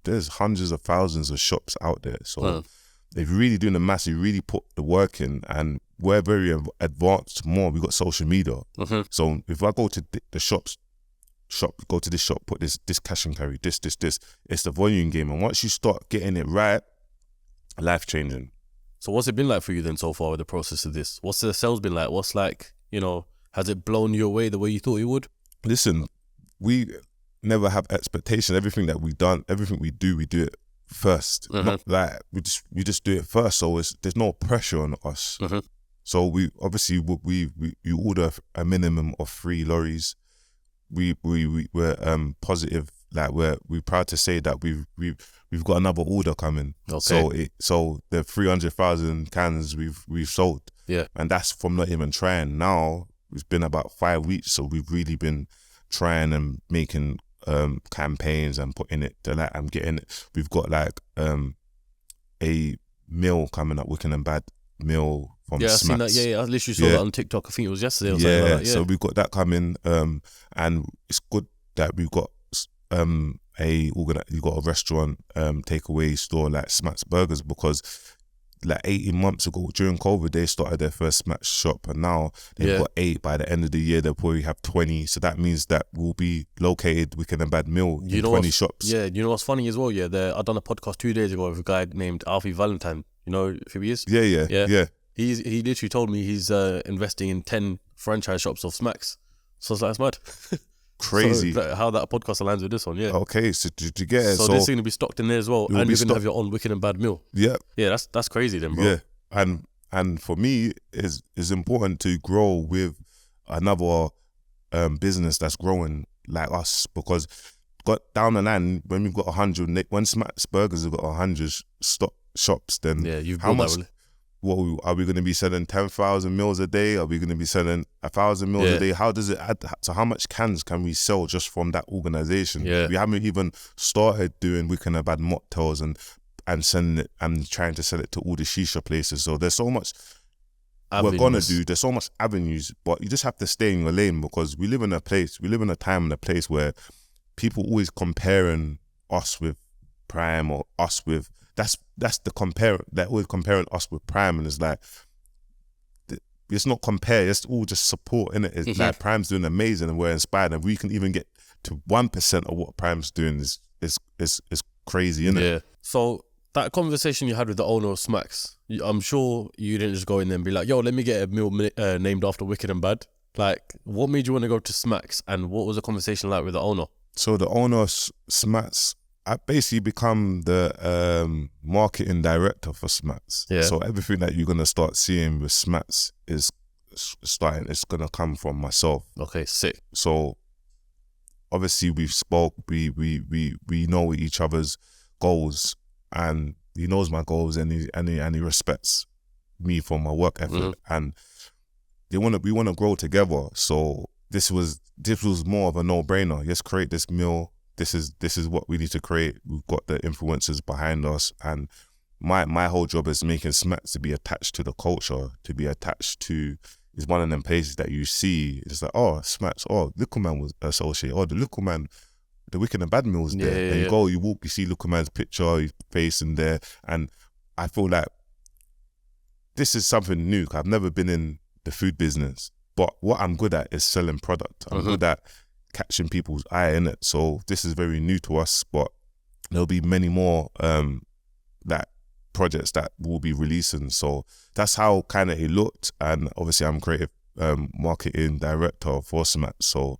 there's hundreds of thousands of shops out there. So they're really doing the mass, you really put the work in, and we're very advanced more. We got social media. So if I go to the shop, go to this shop, put this cash and carry, this, it's the volume game. And once you start getting it right, life changing. So what's it been like for you then so far with the process of this? What's the sales been like? What's like, has it blown you away the way you thought it would? Listen, we never have expectation. Everything we do it first. Not like we just do it first. So there's no pressure on us. So we obviously you order a minimum of 3 lorries. We're positive. Like we're proud to say that we've got another order coming. Okay. So the 300,000 cans we've sold. Yeah. And that's from not even trying. Now it's been about 5 weeks, so we've really been trying and making campaigns and putting it to, like, I'm getting it. We've got like a meal coming up, Wicked and Bad meal from I've Smacks. seen that. Yeah, I literally saw that on TikTok. I think it was yesterday or something like that. So we've got that coming, and it's good that we've got you got a restaurant takeaway store like Smacks Burgers, because like 18 months ago during COVID they started their first Smacks shop, and now they've got 8. By the end of the year they'll probably have 20. So that means that we'll be located Wicked and Bad meal in 20 shops. Yeah, you know what's funny as well? Yeah, I done a podcast 2 days ago with a guy named Alfie Valentine. You know who he is? Yeah. He literally told me he's investing in 10 franchise shops of Smacks. So it's like, that's mad. Crazy. So, how that podcast aligns with this one, yeah. Okay, so did you get it? So this is going to be stocked in there as well, and you're going to have your own Wicked and Bad meal. Yeah. Yeah, that's crazy then, bro. Yeah, and for me, it's important to grow with another business that's growing like us, because down the line, when we've got 100, when Smacks Burgers have got 100 shops, then you've how much? That, what are we going to be selling 10,000 meals a day? Are we going to be selling 1,000 meals a day? How does it add? So how much cans can we sell just from that organization? We haven't even started doing Wicked and Bad mocktails and sending it and trying to sell it to all the shisha places. So there's so much we're gonna do. There's so much avenues, but you just have to stay in your lane, because we live in a time and a place where people always comparing us with Prime or us with. That's the compare. They're always comparing us with Prime, and it's like, it's not compare. It's all just support, innit? It's like Prime's doing amazing, and we're inspired, and we can even get to 1% of what Prime's doing is crazy, innit? Yeah. So that conversation you had with the owner of Smacks, I'm sure you didn't just go in there and be like, "Yo, let me get a meal named after Wicked and Bad." Like, what made you want to go to Smacks, and what was the conversation like with the owner? So the owner of Smacks, I basically become the marketing director for Smacks. Yeah. So everything that you're gonna start seeing with Smacks it's gonna come from myself. Okay, sick. So obviously we've spoke, we know each other's goals, and he knows my goals, and he respects me for my work ethic, and we want to grow together. So this was more of a no-brainer. Let's create this meal. This is what we need to create. We've got the influencers behind us, and my whole job is making Smacks to be attached to the culture, to be attached to. It's one of them places that you see. It's like, oh, Smacks. Oh, Little Man was associated. Oh, the Little Man, the Wicked and Bad meal's there. And you go, you walk, you see Little Man's picture, his face in there, and I feel like this is something new. 'Cause I've never been in the food business. But what I'm good at is selling product. I'm good at catching people's eye in it. So this is very new to us, but there'll be many more that projects that we'll be releasing. So that's how kind of it looked. And obviously I'm creative marketing director for SUNNAMUSK. So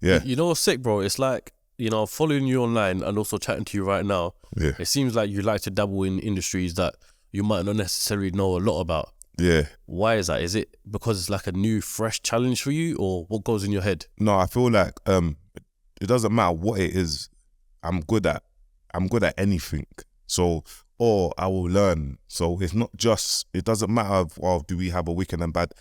yeah. You know what's sick, bro? It's like, you know, following you online and also chatting to you right now, it seems like you like to dabble in industries that you might not necessarily know a lot about. Yeah. Why is that? Is it because it's like a new, fresh challenge for you, or what goes in your head? No, I feel like it doesn't matter what it is. I'm good at anything. So, or I will learn. So it's not just, it doesn't matter of do we have a wicked and bad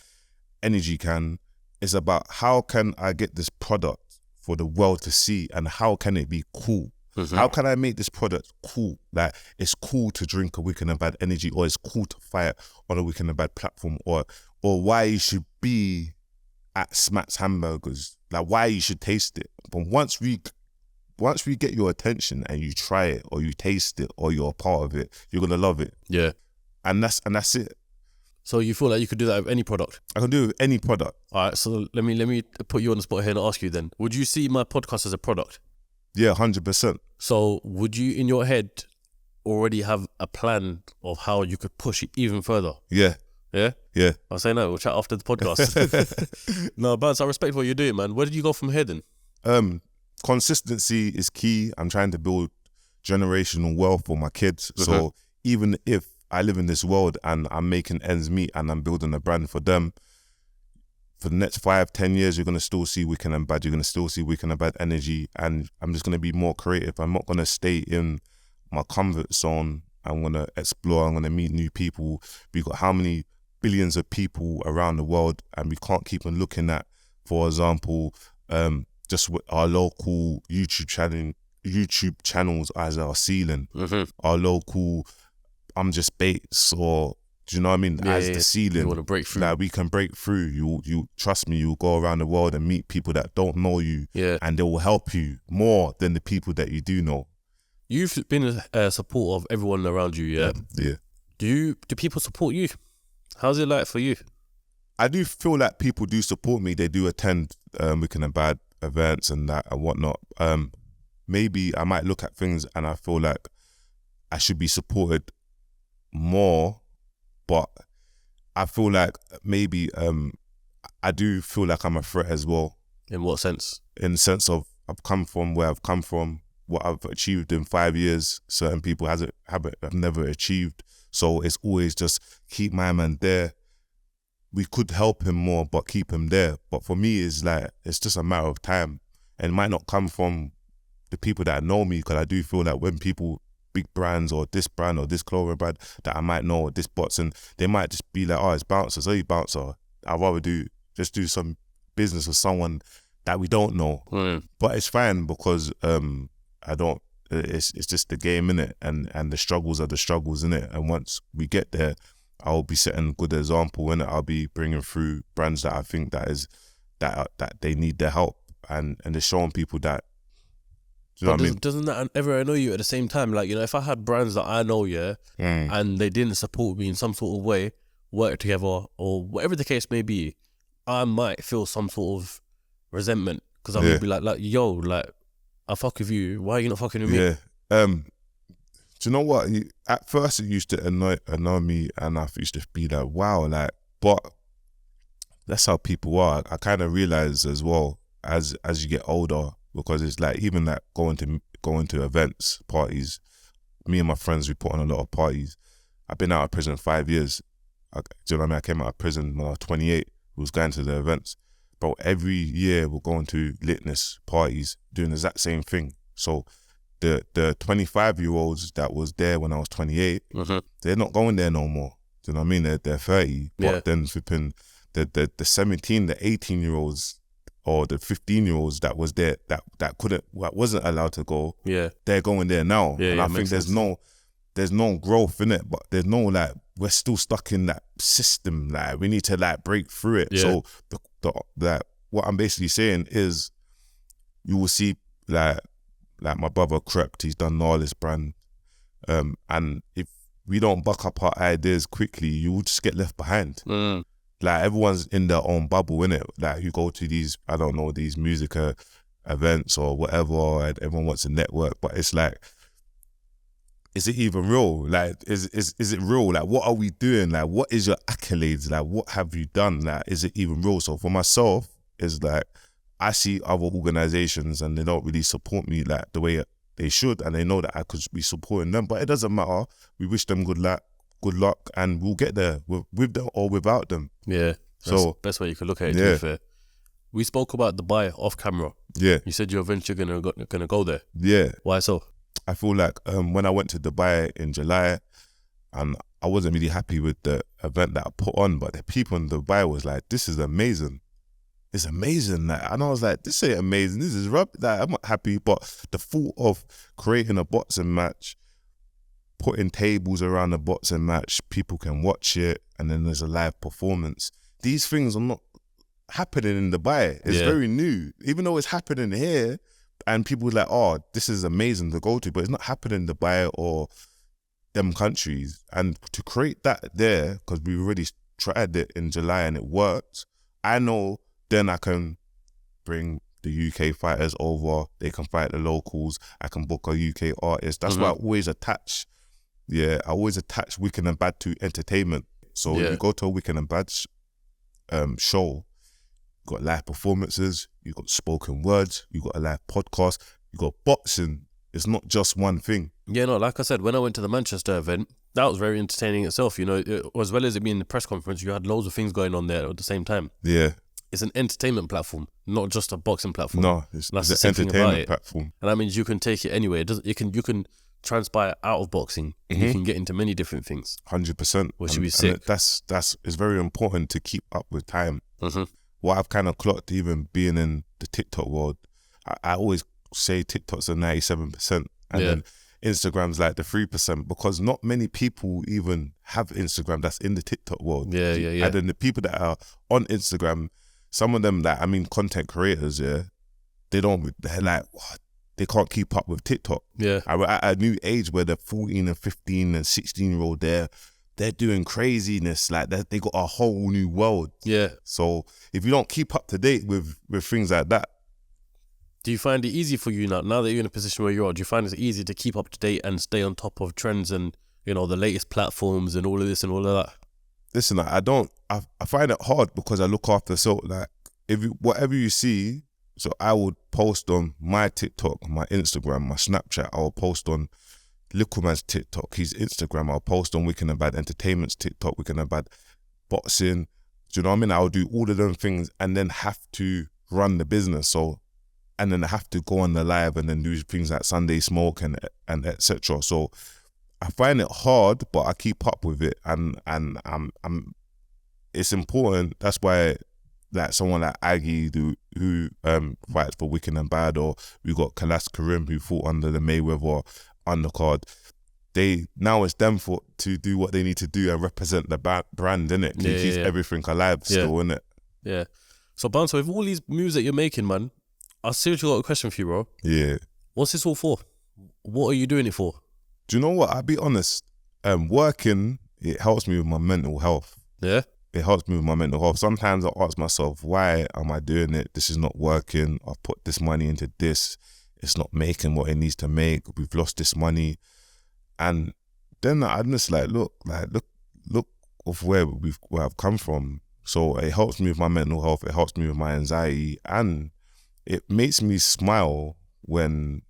energy can. It's about how can I get this product for the world to see, and how can it be cool? How can I make this product cool? Like, it's cool to drink a wicked and bad energy, or it's cool to fight on a wicked and bad platform, or why you should be at Smack's Hamburgers, like why you should taste it. But once we get your attention and you try it, or you taste it, or you're a part of it, you're gonna love it. Yeah. And that's it. So you feel like you could do that with any product? I can do it with any product. All right, so let me put you on the spot here and ask you then. Would you see my podcast as a product? Yeah, 100%. So would you, in your head, already have a plan of how you could push it even further? Yeah. Yeah? Yeah. I'll say no, we'll chat after the podcast. No, Bance, I respect what you're doing, man. Where did you go from here then? Consistency is key. I'm trying to build generational wealth for my kids. So even if I live in this world and I'm making ends meet and I'm building a brand for them, for the next 5-10 years, you're going to still see wicked and bad. You're going to still see wicked and bad energy. And I'm just going to be more creative. I'm not going to stay in my comfort zone. I'm going to explore. I'm going to meet new people. We've got how many billions of people around the world, and we can't keep on looking at, for example, just with our local YouTube channels as our ceiling. Our local I'm Just Bates, or do you know what I mean? The ceiling. You want to break through. Like, we can break through. You trust me, you'll go around the world and meet people that don't know you, and they will help you more than the people that you do know. You've been a support of everyone around you, yeah? Yeah. Do people support you? How's it like for you? I do feel like people do support me. They do attend wicked and bad events and that and whatnot. Maybe I might look at things and I feel like I should be supported more, but I feel like maybe I do feel like I'm a threat as well. In what sense? In the sense of I've come from where I've come from, what I've achieved in 5 years, certain people have never achieved. So it's always just keep my man there. We could help him more, but keep him there. But for me, it's like, it's just a matter of time. And it might not come from the people that know me, because I do feel like when people, big brands or this brand or this clothing brand that I might know, or this bots, and they might just be like, oh, it's bouncers, you bouncer. I'd rather do some business with someone that we don't know. But it's fine, because it's just the game, innit? And the struggles are the struggles, innit? And once we get there, I'll be setting a good example, innit? I'll be bringing through brands that I think that they need their help, and they're showing people that. Do you know what I mean? Doesn't that ever annoy you at the same time? Like, you know, if I had brands that I know, and they didn't support me in some sort of way, work together, or whatever the case may be, I might feel some sort of resentment, because I would be like, yo, like, I fuck with you. Why are you not fucking with me? Yeah. Do you know what? At first, it used to annoy me, and I used to be like, wow, like, but that's how people are. I kind of realize as well as you get older, because it's like, even like going to events, parties. Me and my friends, we put on a lot of parties. I've been out of prison 5 years. Do you know what I mean? I came out of prison when I was 28. We was going to the events. But every year we're going to litness parties, doing the exact same thing. So the 25-year-olds that was there when I was 28, they're not going there no more. Do you know what I mean? They're 30. But then flipping the 17, the 18-year-olds or the 15-year-olds that was there that wasn't allowed to go, they're going there now. And I think there's no growth in it, but there's no, like, we're still stuck in that system. Like, we need to, like, break through it. So what I'm basically saying is, you will see like my brother Crept, he's done Gnarless brand, and if we don't buck up our ideas quickly, you will just get left behind. like everyone's in their own bubble, innit? Like you go to these, I don't know, these music events or whatever, and everyone wants to network, but it's like, is it even real? Like, is it real? Like, what are we doing? Like, what is your accolades? Like, what have you done? Like, is it even real? So for myself, it's like, I see other organizations and they don't really support me like the way they should, and they know that I could be supporting them, but it doesn't matter. We wish them good luck, and we'll get there with them or without them. Yeah, that's the best way you could look at it, to be fair. We spoke about Dubai off camera. Yeah. You said you're eventually gonna go there. Yeah. Why so? I feel like when I went to Dubai in July, and I wasn't really happy with the event that I put on, but the people in Dubai was like, this is amazing. It's amazing. Like, and I was like, this ain't amazing. This is rubbish. Like, I'm not happy, but the thought of creating a boxing match, putting tables around the boxing match, people can watch it, and then there's a live performance. These things are not happening in Dubai. It's very new. Even though it's happening here, and people are like, oh, this is amazing to go to, but it's not happening in Dubai or them countries. And to create that there, because we already tried it in July and it worked, I know then I can bring the UK fighters over, they can fight the locals, I can book a UK artist. That's why I always attach Wicked and Bad to entertainment. So if you go to a Wicked and Bad show, you got live performances, you got spoken words, you got a live podcast, you got boxing. It's not just one thing. Yeah, no, like I said, when I went to the Manchester event, that was very entertaining itself. You know, as well as it being the press conference, you had loads of things going on there at the same time. Yeah. It's an entertainment platform, not just a boxing platform. No, it's an entertainment platform. And that means you can take it anywhere. You can transpire out of boxing, and you can get into many different things. 100%. Which would be sick. It's very important to keep up with time. What I've kind of clocked, even being in the TikTok world, I always say TikTok's a 97%, and then Instagram's like the 3%, because not many people even have Instagram that's in the TikTok world. Yeah. And then the people that are on Instagram, some of them, like, I mean, content creators, they're like, they can't keep up with TikTok. Yeah. At a new age where they're 14 and 15 and 16-year-old, they're doing craziness. Like, they got a whole new world. Yeah. So if you don't keep up to date with things like that. Do you find it easy for you now that you're in a position where you are? Do you find it easy to keep up to date and stay on top of trends and, you know, the latest platforms and all of this and all of that? Listen, I find it hard because I look after, so like, whatever you see, so I would post on my TikTok, my Instagram, my Snapchat, I will post on Littleman's TikTok, his Instagram, I'll post on Wicked and Bad Entertainment's TikTok, Wicked and Bad Boxing. Do you know what I mean? I'll do all of them things and then have to run the business. So, and then I have to go on the live and then do things like Sunday Smoke and etc. So I find it hard, but I keep up with it, and it's important. That's why, like, someone like Aggie who fights for Wicked and Bad, or we got Kalas Karim who fought under the Mayweather undercard. Now it's them to do what they need to do and represent the brand, innit? Keep everything alive still, innit? Yeah. So Bouncer, with all these moves that you're making, man, I seriously got a question for you, bro. Yeah. What's this all for? What are you doing it for? Do you know what? I'll be honest. Working, it helps me with my mental health. Yeah? It helps me with my mental health. Sometimes I ask myself, why am I doing it? This is not working. I've put this money into this. It's not making what it needs to make. We've lost this money. And then I'm just like, look of where I've come from. So it helps me with my mental health. It helps me with my anxiety. And it makes me smile when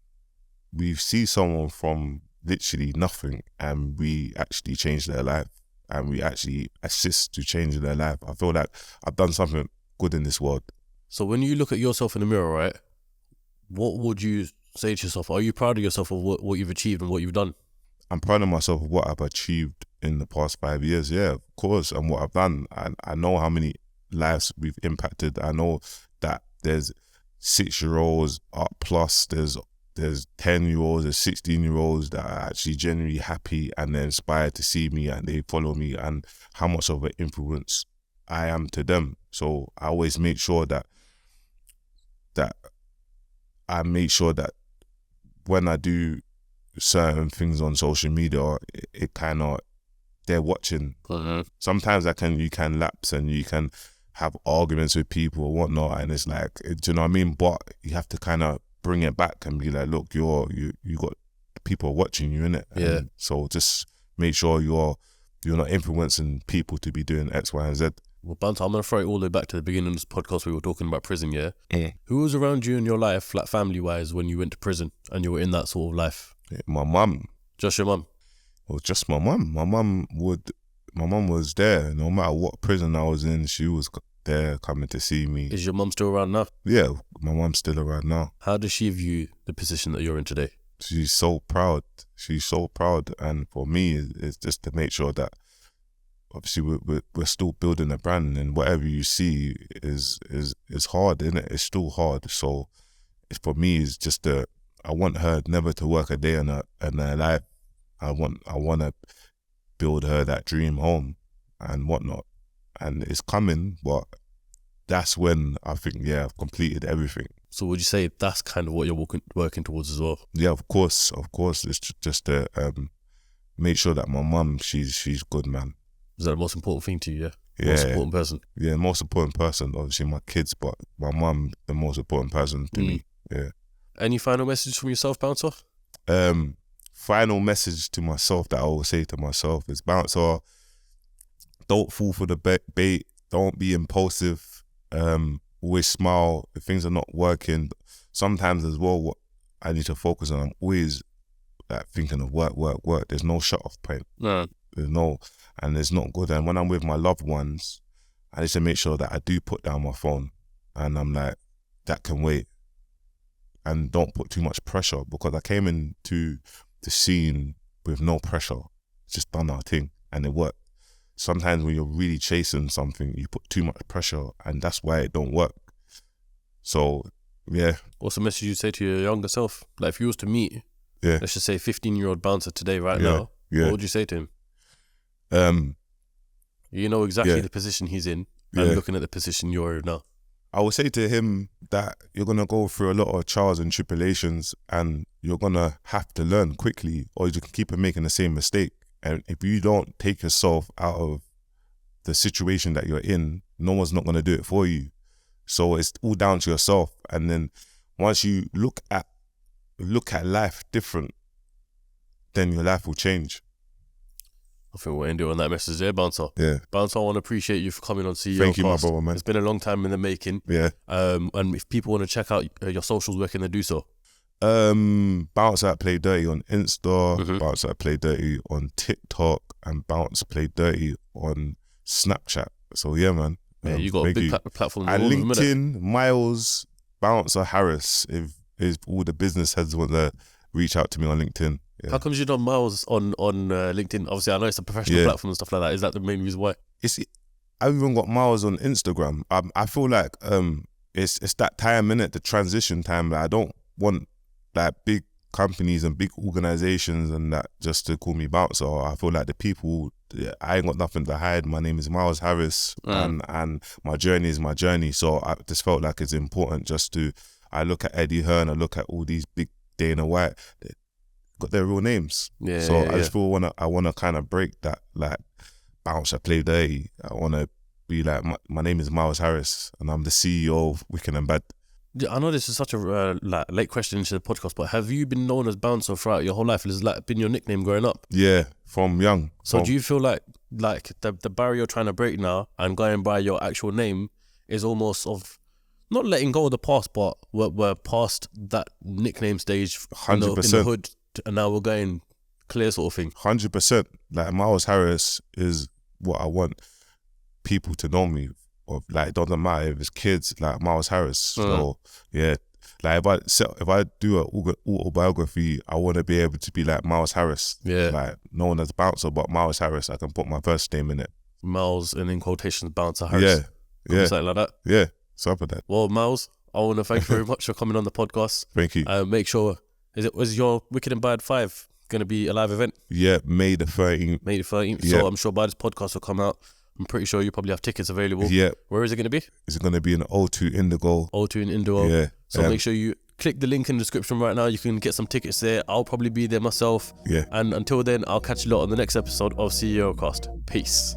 we see someone from literally nothing and we actually change their life and we actually assist to change their life. I feel like I've done something good in this world. So when you look at yourself in the mirror, right, what would you say to yourself? Are you proud of yourself of what you've achieved and what you've done? I'm proud of myself of what I've achieved in the past 5 years, yeah, of course, and what I've done. I know how many lives we've impacted. I know that there's 6-year-olds up plus, there's 10-year-olds, there's 16-year-olds that are actually genuinely happy and they're inspired to see me and they follow me, and how much of an influence I am to them. So I always make sure that when I do certain things on social media, it kind of they're watching. Sometimes you can lapse and you can have arguments with people or whatnot, and it's like, do you know what I mean? But you have to kind of bring it back and be like, look, you got people watching you, innit? Yeah. So just make sure you're not influencing people to be doing X, Y, and Z. Well, Banter, I'm going to throw it all the way back to the beginning of this podcast. We were talking about prison, yeah? Who was around you in your life, like family-wise, when you went to prison and you were in that sort of life? Yeah, my mum. Just your mum? Well, just my mum. My mum was there. No matter what prison I was in, she was there coming to see me. Is your mum still around now? Yeah, my mum's still around now. How does she view the position that you're in today? She's so proud. She's so proud. And for me, it's just to make sure that obviously we're still building a brand, and whatever you see is hard, isn't it? It's still hard. So for me, it's just I want her never to work a day in her life. I want to build her that dream home and whatnot. And it's coming, but that's when I think, I've completed everything. So would you say that's kind of what you're working towards as well? Yeah, of course. It's just to make sure that my mum, she's good, man. Is that the most important thing to you, yeah? Most important person? Yeah, most important person, obviously my kids, but my mum, the most important person to me, yeah. Any final message from yourself, Bouncer? Final message to myself that I will say to myself is, Bouncer, don't fall for the bait, don't be impulsive, always smile if things are not working. Sometimes as well, what I need to focus on, I'm always thinking of work. There's no shut off point. No. And it's not good. And when I'm with my loved ones, I need to make sure that I do put down my phone, and I'm like, that can wait. And don't put too much pressure, because I came into the scene with no pressure, just done our thing, and it worked. Sometimes when you're really chasing something, you put too much pressure, and that's why it don't work. So, yeah. What's the message you'd say to your younger self? Like if you was to meet, let's just say 15-year-old Bouncer today, right now, what would you say to him? You know exactly the position he's in, and looking at the position you're in now. I would say to him that you're going to go through a lot of trials and tribulations, and you're going to have to learn quickly, or you can keep on making the same mistake. And if you don't take yourself out of the situation that you're in, no one's not going to do it for you. So it's all down to yourself. And then once you look at life different, then your life will change. I think we'll end it on that message there, Bouncer. Yeah. Bouncer, I want to appreciate you for coming on CEOCAST. Thank you, my brother, man. It's been a long time in the making. Yeah. And if people want to check out your socials, where can they do so? Bounce at Play Dirty on Insta, Bounce at Play Dirty on TikTok, and Bounce Play Dirty on Snapchat. So yeah, man. Yeah, you got a big platform. And LinkedIn, Myles Harris. If all the business heads want to reach out to me on LinkedIn. Yeah. How comes you done Myles on LinkedIn? Obviously, I know it's a professional platform and stuff like that. Is that the main reason why? I've even got Myles on Instagram. I feel like it's that time, innit, the transition time. That I don't want like big companies and big organizations and that just to call me Bouncer. I feel like the people, I ain't got nothing to hide. My name is Myles Harris, and my journey is my journey. So I just felt like it's important just to. I look at Eddie Hearn, I look at all these big Dana White. Got their real names, so I just feel I wanna kind of break that, like Bounce at Play Dirty. I wanna be like, my name is Myles Harris, and I'm the CEO of Wicked and Bad. I know this is such a late question into the podcast, but have you been known as Bouncer throughout your whole life? Has that been your nickname growing up? Yeah, from young. So do you feel like the barrier you're trying to break now and going by your actual name is almost of not letting go of the past, but we're past that nickname stage 100%. in the hood, and now we're going clear sort of thing? 100%. Like Myles Harris is what I want people to know me of. Like, it doesn't matter if it's kids, like Myles Harris. So yeah, like if I do an autobiography, I want to be able to be like Myles Harris. Yeah, like known as Bouncer, but Myles Harris. I can put my first name in it. Myles, and in quotations, Bouncer Harris. Yeah, something like that. Yeah, something like that. Well, Myles, I want to thank you very much for coming on the podcast. Thank you. Make sure. Was your Wicked and Bad 5 going to be a live event? Yeah, May the 13th. May the 13th. Yeah. So I'm sure by this podcast will come out, I'm pretty sure you probably have tickets available. Yeah. Where is it going to be? It's going to be in O2 Indigo. O2 in Indigo. Yeah. So make sure you click the link in the description right now. You can get some tickets there. I'll probably be there myself. Yeah. And until then, I'll catch you lot on the next episode of CEOCAST. Peace.